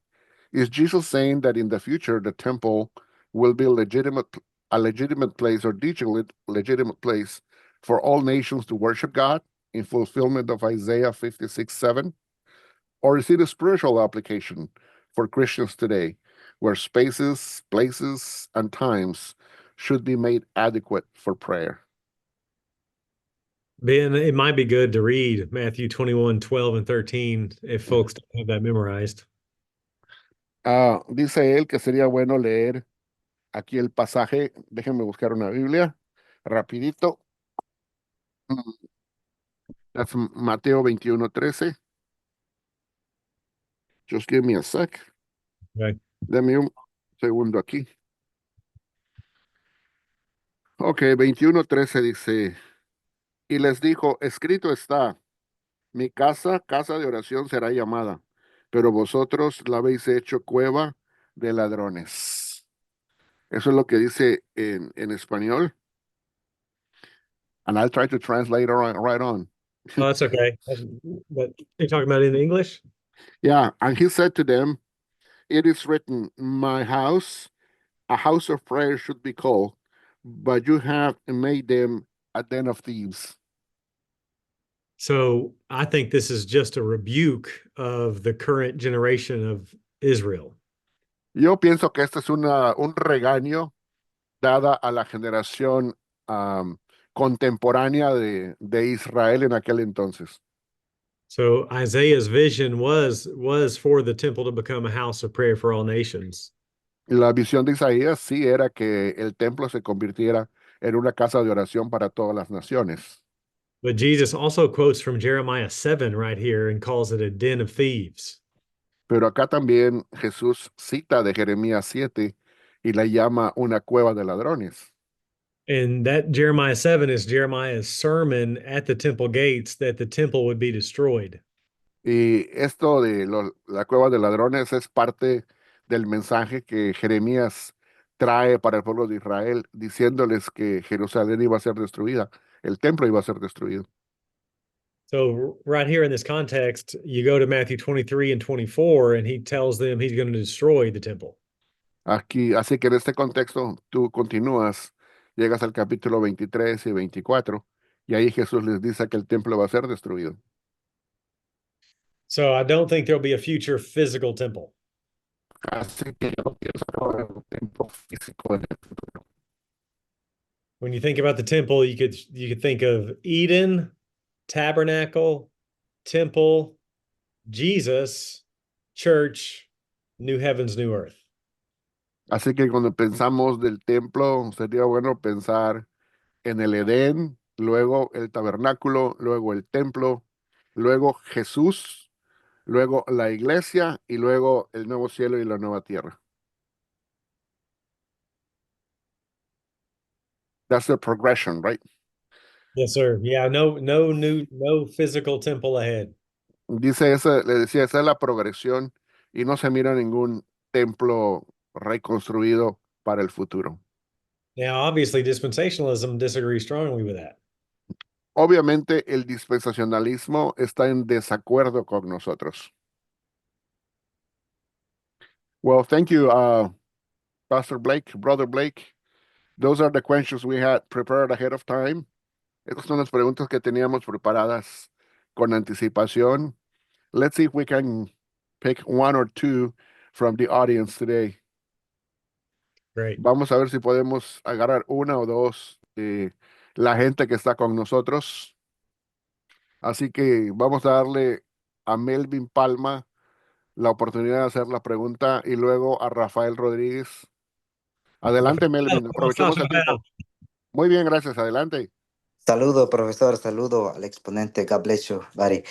is Jesus saying that in the future the temple will be a legitimate place or digitally legitimate place for all nations to worship God in fulfillment of Isaiah 56:7? Or is it a spiritual application for Christians today, where spaces, places, and times should be made adequate for prayer? Ben, it might be good to read Matthew 21:12 and 13 if folks don't have that memorized. Dice él que sería bueno leer aquí el pasaje. Déjenme buscar una Biblia rapidito. Mm, That's Mateo 21:13. Just give me a sec. Okay. Deme un segundo aquí. Ok, 21:13 dice, y les dijo, escrito está, mi casa, casa de oración será llamada, pero vosotros la habéis hecho cueva de ladrones. Eso es lo que dice en español. And I'll try to translate right on. Oh, that's okay. But you're talking about in English? Yeah, and he said to them, it is written, my house, a house of prayer should be called, but you have made them a den of thieves. So I think this is just a rebuke of the current generation of Israel. Yo pienso que este es un regaño dada a la generación um, contemporánea de Israel en aquel entonces. So Isaiah's vision was for the temple to become a house of prayer for all nations. La visión de Isaías sí era que el templo se convirtiera en una casa de oración para todas las naciones. But Jesus also quotes from Jeremiah 7 right here and calls it a den of thieves. Pero acá también Jesús cita de Jeremías 7 y la llama una cueva de ladrones. And that Jeremiah 7 is Jeremiah's sermon at the temple gates that the temple would be destroyed. Y esto de la cueva de ladrones es parte del mensaje que Jeremías trae para el pueblo de Israel, diciéndoles que Jerusalén iba a ser destruida, el templo iba a ser destruido. So, right here in this context, you go to Matthew 23 and 24, and he tells them he's going to destroy the temple. Aquí, así que en este contexto, tú continúas, llegas al capítulo 23 y 24, y ahí Jesús les dice que el templo va a ser destruido. So, I don't think there'll be a future physical temple. Así que yo no pienso que va a haber un templo físico en el futuro. When you think about the temple, you could think of Eden, tabernacle, temple, Jesus, church, new heavens, new earth. Así que cuando pensamos del templo, sería bueno pensar en el Edén, luego el tabernáculo, luego el templo, luego Jesús, luego la iglesia y luego el nuevo cielo y la nueva tierra. That's the progression, right? Yes, sir. Yeah, no physical temple ahead. Dice esa, le decía, esa es la progresión y no se mira ningún templo reconstruido para el futuro. Now, obviously, dispensationalism disagrees strongly with that. Obviamente el dispensacionalismo está en desacuerdo con nosotros. Well, thank you, Pastor Blake, Brother Blake. Those are the questions we had prepared ahead of time. Estas son las preguntas que teníamos preparadas con anticipación. Let's see if we can pick one or two from the audience today. Great. Vamos a ver si podemos agarrar una o dos de la gente que está con nosotros. Así que vamos a darle a Melvin Palma la oportunidad de hacer la pregunta y luego a Rafael Rodríguez. Adelante, Rafael, Melvin, ¿cómo estás, aprovechemos el Rafael? tiempo. Muy bien, gracias, adelante. Saludo, profesor, saludo al exponente. God bless you, buddy.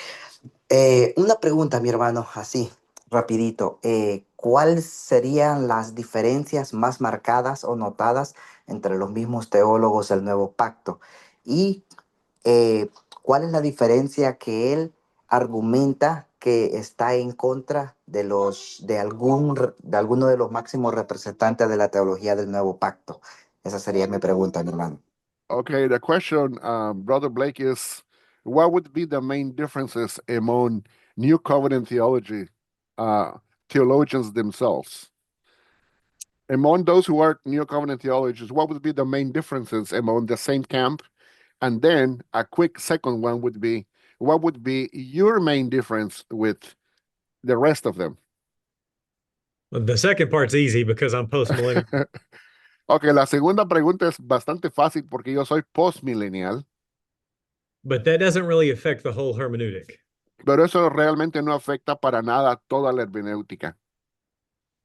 Una pregunta, mi hermano, así, rapidito. ¿Cuáles serían las diferencias más marcadas o notadas entre los mismos teólogos del Nuevo Pacto? Y ¿cuál es la diferencia que él argumenta que está en contra de alguno de los máximos representantes de la teología del nuevo pacto? Esa sería mi pregunta, mi hermano. Okay, the question, Brother Blake, is what would be the main differences among New Covenant theology, uh, theologians themselves? Among those who are New Covenant theologians, what would be the main differences among the same camp? And then a quick second one would be, what would be your main difference with the rest of them? The second part's easy because I'm post-millennial. Ok, la segunda pregunta es bastante fácil porque yo soy postmillennial, But that doesn't really affect the whole hermeneutic. pero eso realmente no afecta para nada toda la hermenéutica.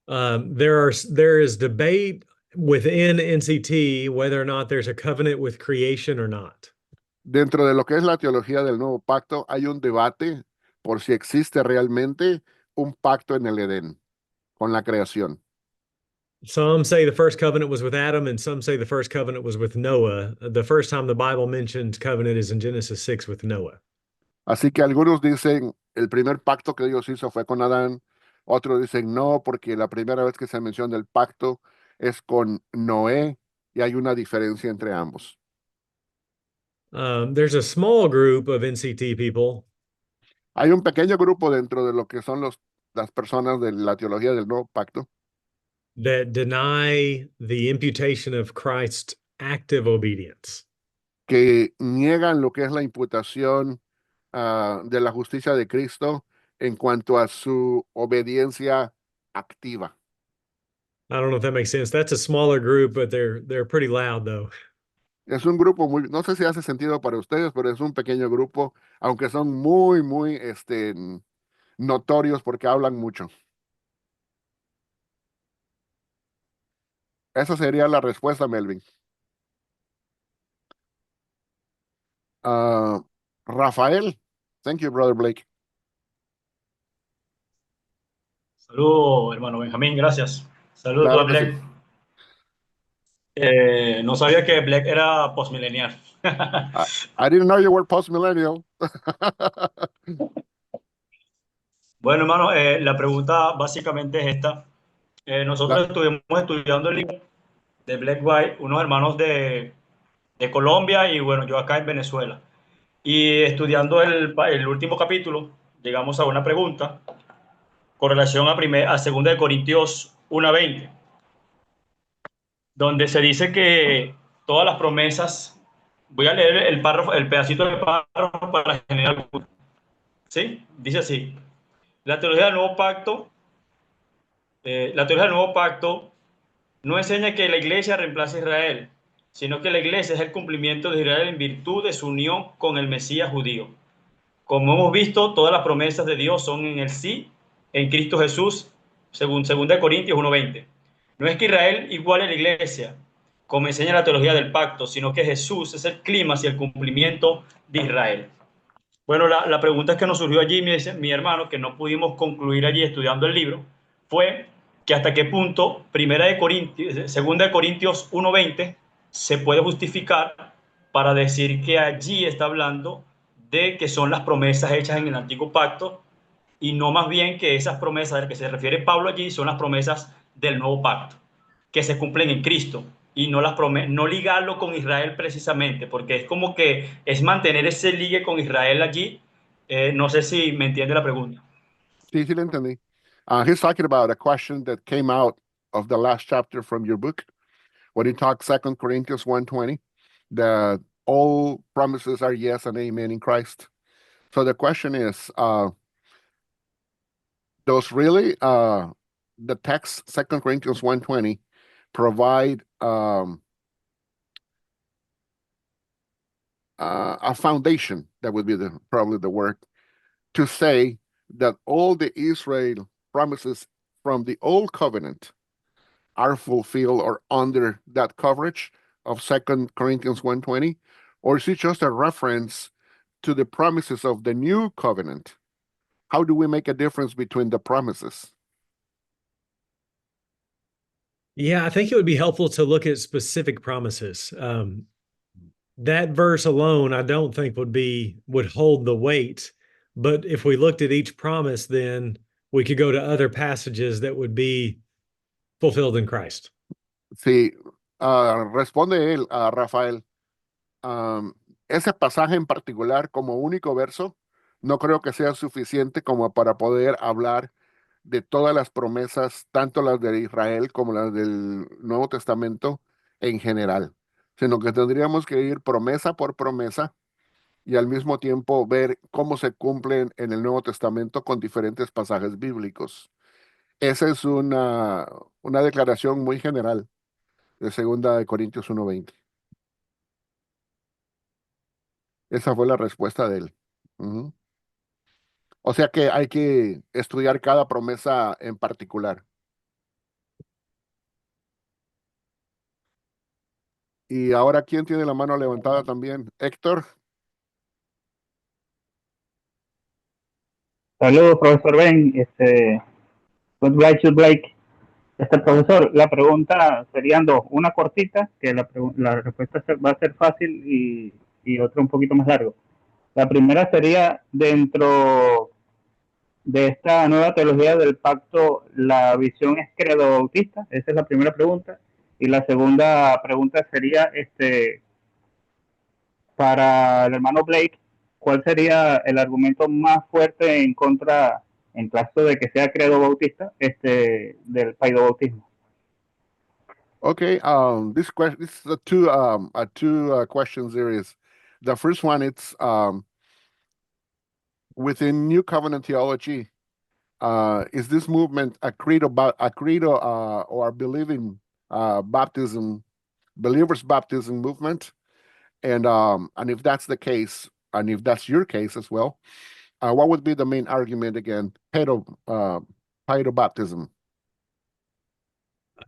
There is debate within NCT whether or not there's a covenant with creation or not. Dentro de lo que es la teología del nuevo pacto, hay un debate por si existe realmente un pacto en el Edén con la creación. Some say the first covenant was with Adam, and some say the first covenant was with Noah. The first time the Bible mentions covenant is in Genesis 6 with Noah. Así que algunos dicen el primer pacto que Dios hizo fue con Adán, otros dicen no, porque la primera vez que se menciona el pacto es con Noé y hay una diferencia entre ambos. There's a small group of NCT people Hay un pequeño grupo dentro de lo que son las personas de la teología del nuevo pacto that deny the imputation of Christ's active obedience. que niegan lo que es la imputación de la justicia de Cristo en cuanto a su obediencia activa. I don't know if that makes sense. That's a smaller group, but they're pretty loud though. Es un grupo muy, no sé si hace sentido para ustedes, pero es un pequeño grupo, aunque son muy, muy, notorios porque hablan mucho. Esa sería la respuesta, Melvin. Ah, Rafael, thank you, brother Blake. Saludos, hermano Benjamín, gracias. Saludos a Claro que sí. Black. No sabía que Black era postmillennial. I didn't know you were post-millennial. Bueno, hermano, la pregunta básicamente es esta. La- Nosotros estuvimos estudiando el libro de Black White, unos hermanos de Colombia y bueno, yo acá en Venezuela. Y estudiando el último capítulo, llegamos a una pregunta con relación a 2 de Corintios 1:20, donde se dice que todas las promesas, voy a leer el párrafo, el pedacito del párrafo para generar, ¿sí? Dice así: la teología del nuevo pacto, la teología del nuevo pacto no enseña que la iglesia reemplace a Israel, sino que la iglesia es el cumplimiento de Israel en virtud de su unión con el Mesías judío. Como hemos visto, todas las promesas de Dios son en el sí, en Cristo Jesús, según 2 Corintios 1:20. No es que Israel iguale a la iglesia, como enseña la teología del pacto, sino que Jesús es el clima hacia el cumplimiento de Israel. Bueno, la pregunta que nos surgió allí, mi hermano, que no pudimos concluir allí estudiando el libro, fue que hasta qué punto 2 Corintios 1:20 se puede justificar para decir que allí está hablando de que son las promesas hechas en el antiguo pacto y no más bien que esas promesas a las que se refiere Pablo allí son las promesas del nuevo pacto, que se cumplen en Cristo y no ligarlo con Israel precisamente, porque es como que es mantener ese ligue con Israel allí. No sé si me entiende la pregunta. Sí, sí, le entendí. He's talking about a question that came out of the last chapter from your book when he talks 2 Corinthians 1:20, that all promises are yes and amen in Christ. So the question is, does really the text 2 Corinthians 1:20 provide a foundation, that would be probably the word, to say that all the Israel promises from the old covenant are fulfilled or under that coverage of 2 Corinthians 1:20, or is it just a reference to the promises of the new covenant? How do we make a difference between the promises? Yeah, I think it would be helpful to look at specific promises. that verse alone, I don't think would hold the weight. But if we looked at each promise, then we could go to other passages that would be fulfilled in Christ. Sí, responde él a Rafael. Am, ese pasaje en particular, como único verso, no creo que sea suficiente como para poder hablar de todas las promesas, tanto las de Israel como las del Nuevo Testamento en general, sino que tendríamos que ir promesa por promesa y al mismo tiempo ver cómo se cumplen en el Nuevo Testamento con diferentes pasajes bíblicos. Esa es una declaración muy general de Segunda de Corintios 1:20. Esa fue la respuesta de él. Ujú. O sea que hay que estudiar cada promesa en particular. Y ahora, ¿quién tiene la mano levantada también? Héctor. Saludos, profesor Ben. Good Blake, good Blake. Profesor, la pregunta serían dos. Una cortita, que la respuesta va a ser fácil, y otra un poquito más largo. La primera sería, dentro de esta nueva teología del pacto, ¿la visión es credo bautista? Esa es la primera pregunta. Y la segunda pregunta sería, para el hermano Blake, ¿cuál sería el argumento más fuerte en contra, en caso de que sea credo bautista, del paidobautismo? Okay, this is a two question series. The first one, it's within New Covenant theology. Is this movement a credo or believing baptism, believers baptism movement? And if that's the case, and if that's your case as well, what would be the main argument again? Paedobaptism.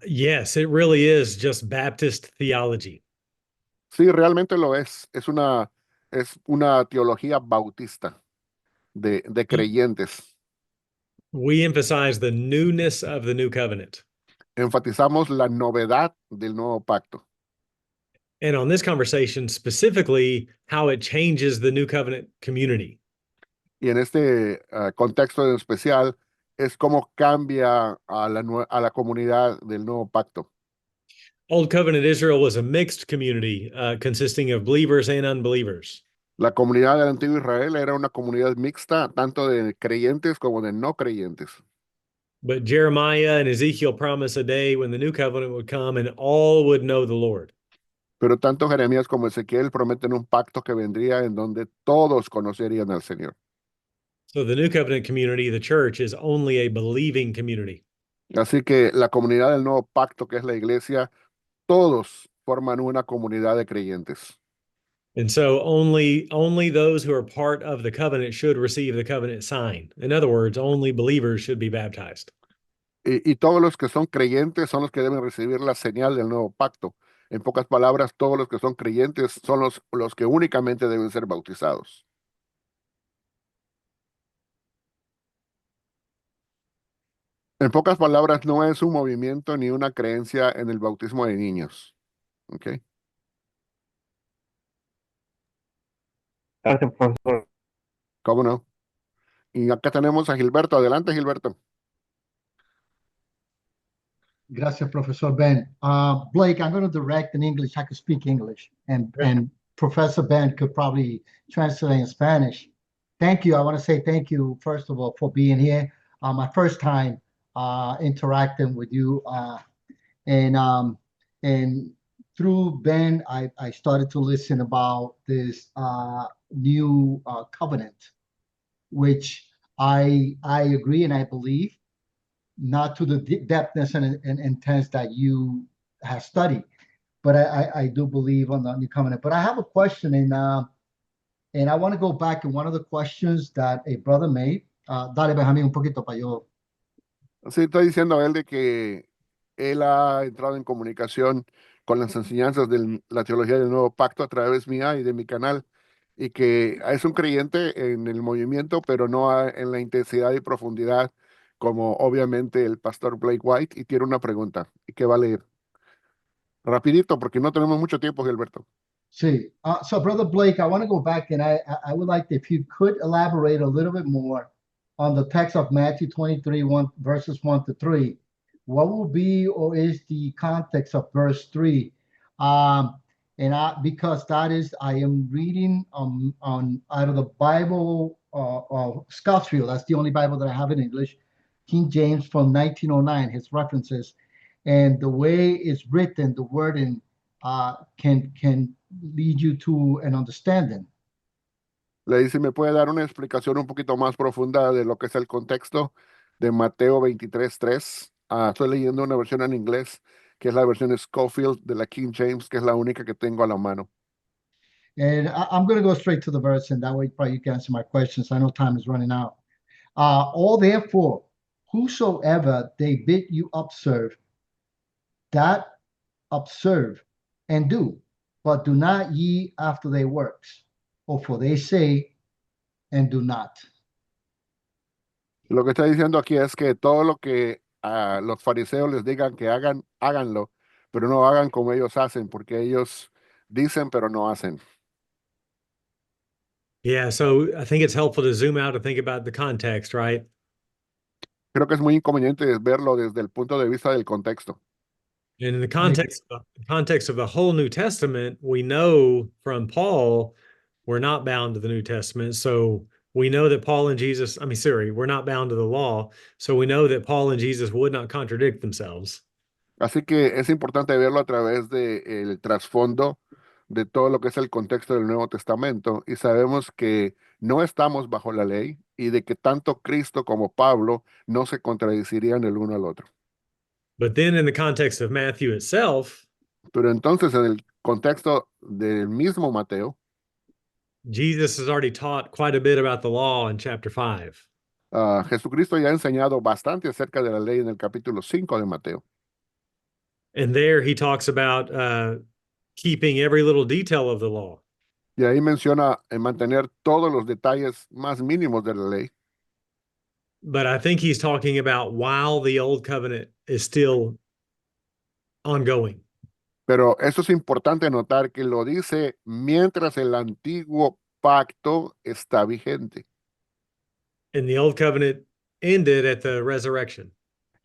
Yes, it really is just Baptist theology. Sí, realmente lo es. Es una teología bautista de creyentes. We emphasize the newness of the new covenant. Enfatizamos la novedad del nuevo pacto. And on this conversation, specifically, how it changes the new covenant community. Y en este contexto en especial, es cómo cambia a la comunidad del nuevo pacto. Old covenant Israel was a mixed community consisting of believers and unbelievers. La comunidad del antiguo Israel era una comunidad mixta, tanto de creyentes como de no creyentes. But Jeremiah and Ezekiel promise a day when the new covenant would come and all would know the Lord. Pero tanto Jeremías como Ezequiel prometen un pacto que vendría en donde todos conocerían al Señor. So the new covenant community, the church, is only a believing community. Así que la comunidad del nuevo pacto, que es la iglesia, todos forman una comunidad de creyentes. And so only those who are part of the covenant should receive the covenant sign. In other words, only believers should be baptized. Y todos los que son creyentes son los que deben recibir la señal del nuevo pacto. En pocas palabras, todos los que son creyentes son los que únicamente deben ser bautizados. En pocas palabras, no es un movimiento ni una creencia en el bautismo de niños. ¿Ok? Gracias, profesor. ¿Cómo no? Y acá tenemos a Gilberto. Adelante, Gilberto. Gracias, Professor Ben. Blake, I'm going to direct in English. I could speak English, and Professor Ben could probably translate in Spanish. Thank you. I want to say thank you, first of all, for being here. My first time interacting with you, and through Ben, I started to listen about this new covenant, which I agree and I believe, not to the depthness and intense that you have studied, but I do believe on the new covenant. But I have a question, and I want to go back to one of the questions that a brother made. Dale, Benjamín, un poquito para yo. Sí, estoy diciendo a él de que él ha entrado en comunicación con las enseñanzas de la teología del nuevo pacto a través mía y de mi canal, y que es un creyente en el movimiento, pero no en la intensidad y profundidad como obviamente el pastor Blake White, y tiene una pregunta y que va a leer rapidito porque no tenemos mucho tiempo, Gilberto. See, so Brother Blake, I want to go back and I would like if you could elaborate a little bit more on the text of Matthew 23, verses 1 to 3. What will be or is the context of verse 3? Because that is, I am reading on out of the Bible Scotsfield. That's the only Bible that I have in English, King James from 1909, his references. And the way it's written, the wording can lead you to an understanding. Le dice, ¿me puede dar una explicación un poquito más profunda de lo que es el contexto de Mateo 23:3? Estoy leyendo una versión en inglés, que es la versión Scofield de la King James, que es la única que tengo a la mano. And I'm going to go straight to the verse, and that way probably you can answer my questions. I know time is running out. All therefore, whosoever they bid you observe, that observe and do, but do not ye after their works, for they say and do not. Lo que está diciendo aquí es que todo lo que los fariseos les digan que hagan, háganlo, pero no hagan como ellos hacen, porque ellos dicen pero no hacen. Yeah, so I think it's helpful to zoom out and think about the context, right? Creo que es muy inconveniente verlo desde el punto de vista del contexto. And in the context of the whole New Testament, we know from Paul, we're not bound to the New Testament. So we know that Paul and Jesus, we're not bound to the law. So we know that Paul and Jesus would not contradict themselves. Así que es importante verlo a través del trasfondo de todo lo que es el contexto del Nuevo Testamento y sabemos que no estamos bajo la ley y de que tanto Cristo como Pablo no se contradecirían el uno al otro. But then in the context of Matthew itself, Pero entonces en el contexto del mismo Mateo, Jesus has already taught quite a bit about the law in chapter 5. Jesucristo ya ha enseñado bastante acerca de la ley en el capítulo 5 de Mateo. And there he talks about keeping every little detail of the law. Y ahí menciona mantener todos los detalles más mínimos de la ley. But I think he's talking about while the old covenant is still ongoing. Pero eso es importante notar que lo dice mientras el antiguo pacto está vigente. And the old covenant ended at the resurrection.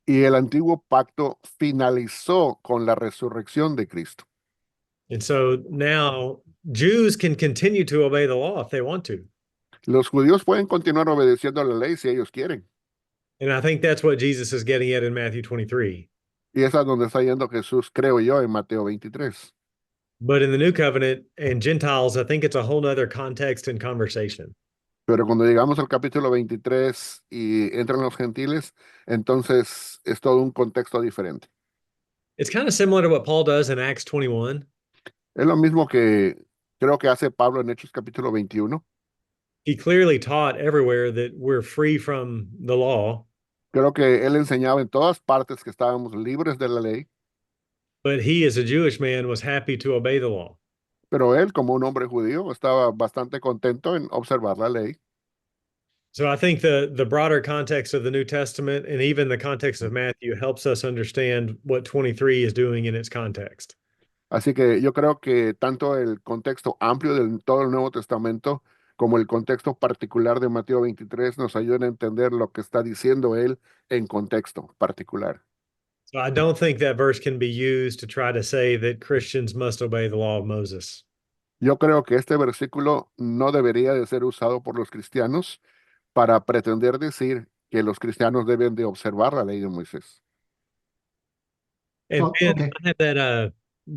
Y el antiguo pacto finalizó con la resurrección de Cristo. And so now Jews can continue to obey the law if they want to. Los judíos pueden continuar obedeciendo la ley si ellos quieren. And I think that's what Jesus is getting at in Matthew 23. Y esa es donde está yendo Jesús, creo yo, en Mateo 23. But in the new covenant and Gentiles, I think it's a whole nother context and conversation. Pero cuando llegamos al capítulo 23 y entran los gentiles, entonces es todo un contexto diferente. It's kind of similar to what Paul does in Acts 21. Es lo mismo que creo que hace Pablo en Hechos capítulo 21. He clearly taught everywhere that we're free from the law. Creo que él enseñaba en todas partes que estábamos libres de la ley, But he, as a Jewish man, was happy to obey the law. pero él, como un hombre judío, estaba bastante contento en observar la ley. So I think the broader context of the New Testament and even the context of Matthew helps us understand what 23 is doing in its context. Así que yo creo que tanto el contexto amplio de todo el Nuevo Testamento como el contexto particular de Mateo 23 nos ayudan a entender lo que está diciendo él en contexto particular. So I don't think that verse can be used to try to say that Christians must obey the law of Moses. Yo creo que este versículo no debería de ser usado por los cristianos para pretender decir que los cristianos deben de observar la ley de Moisés. And Oh, Ben, okay. I have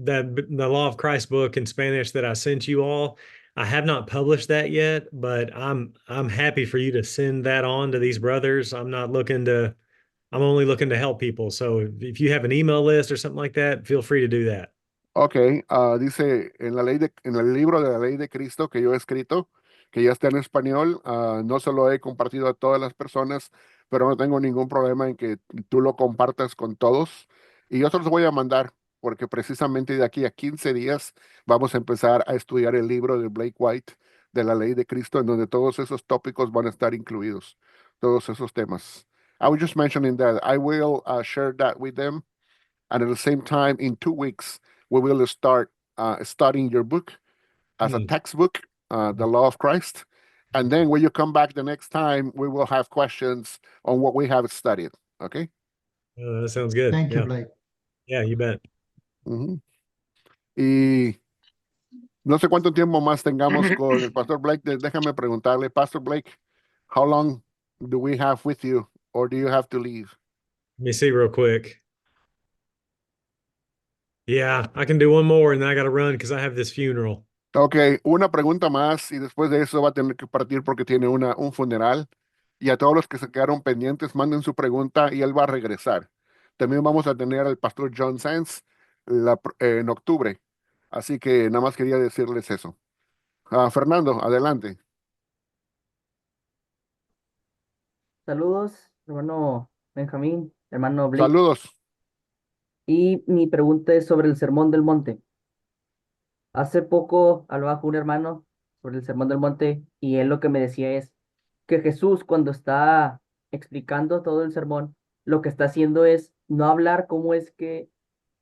that the Law of Christ book in Spanish that I sent you all. I have not published that yet, but I'm happy for you to send that on to these brothers. I'm only looking to help people. So if you have an email list or something like that, feel free to do that. Ok, dice en el libro de la ley de Cristo que yo he escrito, que ya está en español, no se lo he compartido a todas las personas, pero no tengo ningún problema en que tú lo compartas con todos. Y yo se los voy a mandar, porque precisamente de aquí a 15 días vamos a empezar a estudiar el libro de Blake White de la ley de Cristo, en donde todos esos tópicos van a estar incluidos, todos esos temas. I was just mentioning that I will share that with them, and at the same time, in 2 weeks, we will start studying your book, as a Hmm. textbook, the law of Christ. And then when you come back the next time, we will have questions on what we have studied. Okay. That sounds good. Thank you, Yeah. Blake. Yeah, you bet. Ujú. Y no sé cuánto tiempo más tengamos con el Pastor Blake. Déjame preguntarle, Pastor Blake, how long do we have with you, or do you have to leave? Let me see real quick. Yeah, I can do one more and then I got to run because I have this funeral. Ok, una pregunta más y después de eso va a tener que partir porque tiene un funeral. Y a todos los que se quedaron pendientes, manden su pregunta y él va a regresar. También vamos a tener al Pastor John Sands en octubre. Así que nada más quería decirles eso. Fernando, adelante. Saludos, hermano Benjamín, hermano Blake. Saludos. Y mi pregunta es sobre el Sermón del Monte. Hace poco hablaba con un hermano sobre el Sermón del Monte y él lo que me decía es que Jesús cuando está explicando todo el sermón, lo que está haciendo es no hablar cómo es que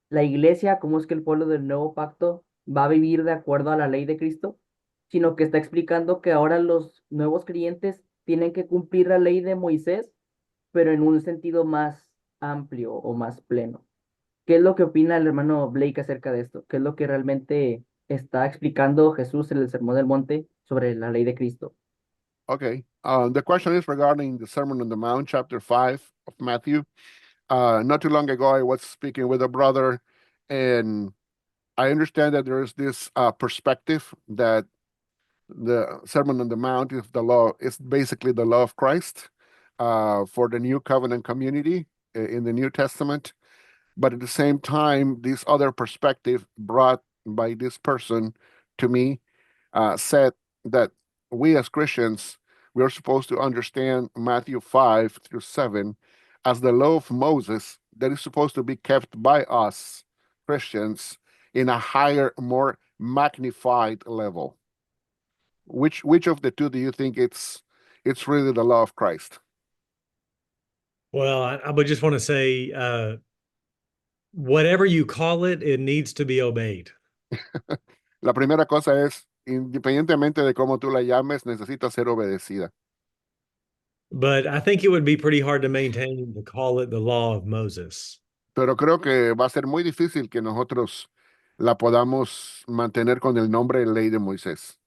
la iglesia, cómo es que el pueblo del nuevo pacto va a vivir de acuerdo a la ley de Cristo, sino que está explicando que ahora los nuevos creyentes tienen que cumplir la ley de Moisés, pero en un sentido más amplio o más pleno. ¿Qué es lo que opina el hermano Blake acerca de esto? ¿Qué es lo que realmente está explicando Jesús en el Sermón del Monte sobre la ley de Cristo? Okay. The question is regarding the Sermon on the Mount, chapter 5 of Matthew. Not too long ago, I was speaking with a brother, and I understand that there is this perspective that the Sermon on the Mount is basically the law of Christ for the new covenant community in the New Testament. But at the same time, this other perspective brought by this person to me said that we as Christians, we are supposed to understand Matthew 5 through 7 as the law of Moses that is supposed to be kept by us Christians in a higher, more magnified level. Which of the two do you think it's really the law of Christ? Well, I would just want to say, whatever you call it, it needs to be obeyed. La primera cosa es, independientemente de cómo tú la llames, necesita ser obedecida. But I think it would be pretty hard to maintain to call it the law of Moses. Pero creo que va a ser muy difícil que nosotros la podamos mantener con el nombre de Ley de Moisés.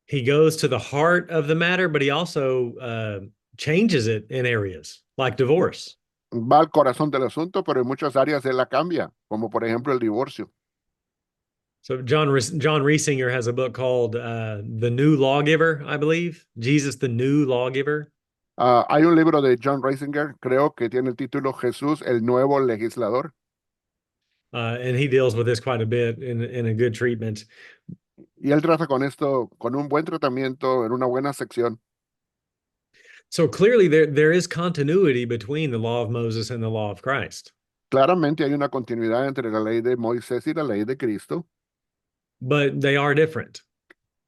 He goes to the heart of the matter, but he also changes it in areas like divorce. Va al corazón del asunto, pero en muchas áreas él la cambia, como por ejemplo el divorcio. So John Riesinger has a book called The New Lawgiver, I believe. Jesus, the New Lawgiver. Hay un libro de John Reisinger, creo que tiene el título Jesús, el nuevo legislador. And he deals with this quite a bit in a good treatment. Y él trata con esto, con un buen tratamiento, en una buena sección. So clearly there is continuity between the law of Moses and the law of Christ. Claramente hay una continuidad entre la ley de Moisés y la ley de Cristo, But they are different.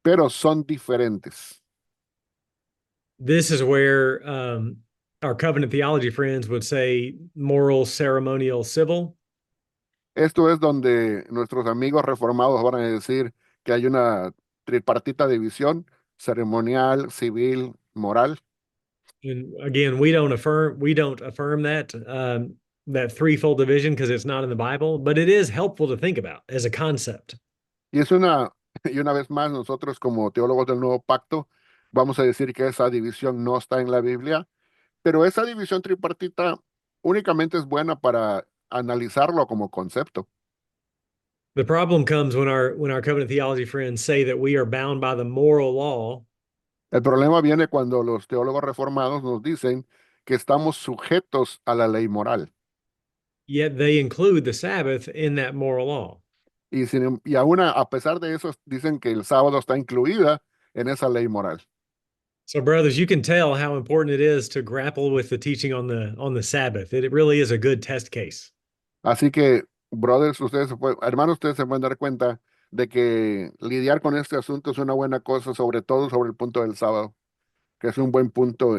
pero son diferentes. This is where our covenant theology friends would say moral, ceremonial, civil. Esto es donde nuestros amigos reformados van a decir que hay una tripartita división, ceremonial, civil, moral. And again, we don't affirm that threefold division because it's not in the Bible, but it is helpful to think about as a concept. Y y una vez más, nosotros como teólogos del Nuevo Pacto, vamos a decir que esa división no está en la Biblia, pero esa división tripartita únicamente es buena para analizarlo como concepto. The problem comes when our covenant theology friends say that we are bound by the moral law. El problema viene cuando los teólogos reformados nos dicen que estamos sujetos a la ley moral. Yet they include the Sabbath in that moral law. Y aún a pesar de eso, dicen que el sábado está incluida en esa ley moral. So, brothers, you can tell how important it is to grapple with the teaching on the Sabbath. It really is a good test case. Así que, brothers, hermanos, ustedes se pueden dar cuenta de que lidiar con este asunto es una buena cosa, sobre todo sobre el punto del sábado, que es un buen punto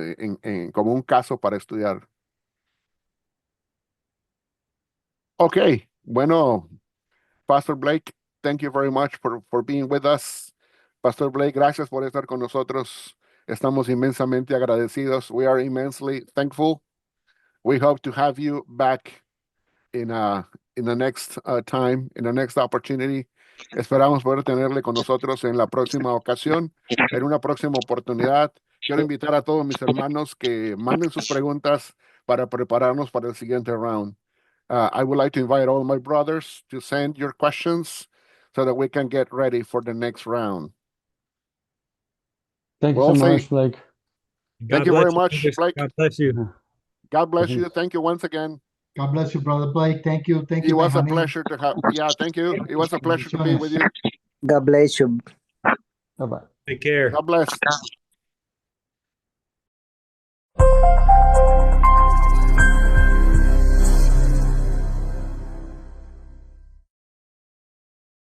como un caso para estudiar. Ok, bueno, Pastor Blake, thank you very much for being with us. Pastor Blake, gracias por estar con nosotros. Estamos inmensamente agradecidos. We are immensely thankful. We hope to have you back in the next time, in the next opportunity. Esperamos poder tenerle con nosotros en la próxima ocasión, en una próxima oportunidad. Quiero invitar a todos mis hermanos que manden sus preguntas para prepararnos para el siguiente round. I would like to invite all my brothers to send your questions so that we can get ready for the next round. Thank you Well, so say- much, Blake. Thank you very much, Blake. God bless you. God bless you. Thank you once again. God bless you, Brother Blake. Thank you. Thank It you, was a Benjamin. pleasure to have. Yeah, thank you. It was a pleasure to be with you. God bless you. Bye-bye. Take care. God bless.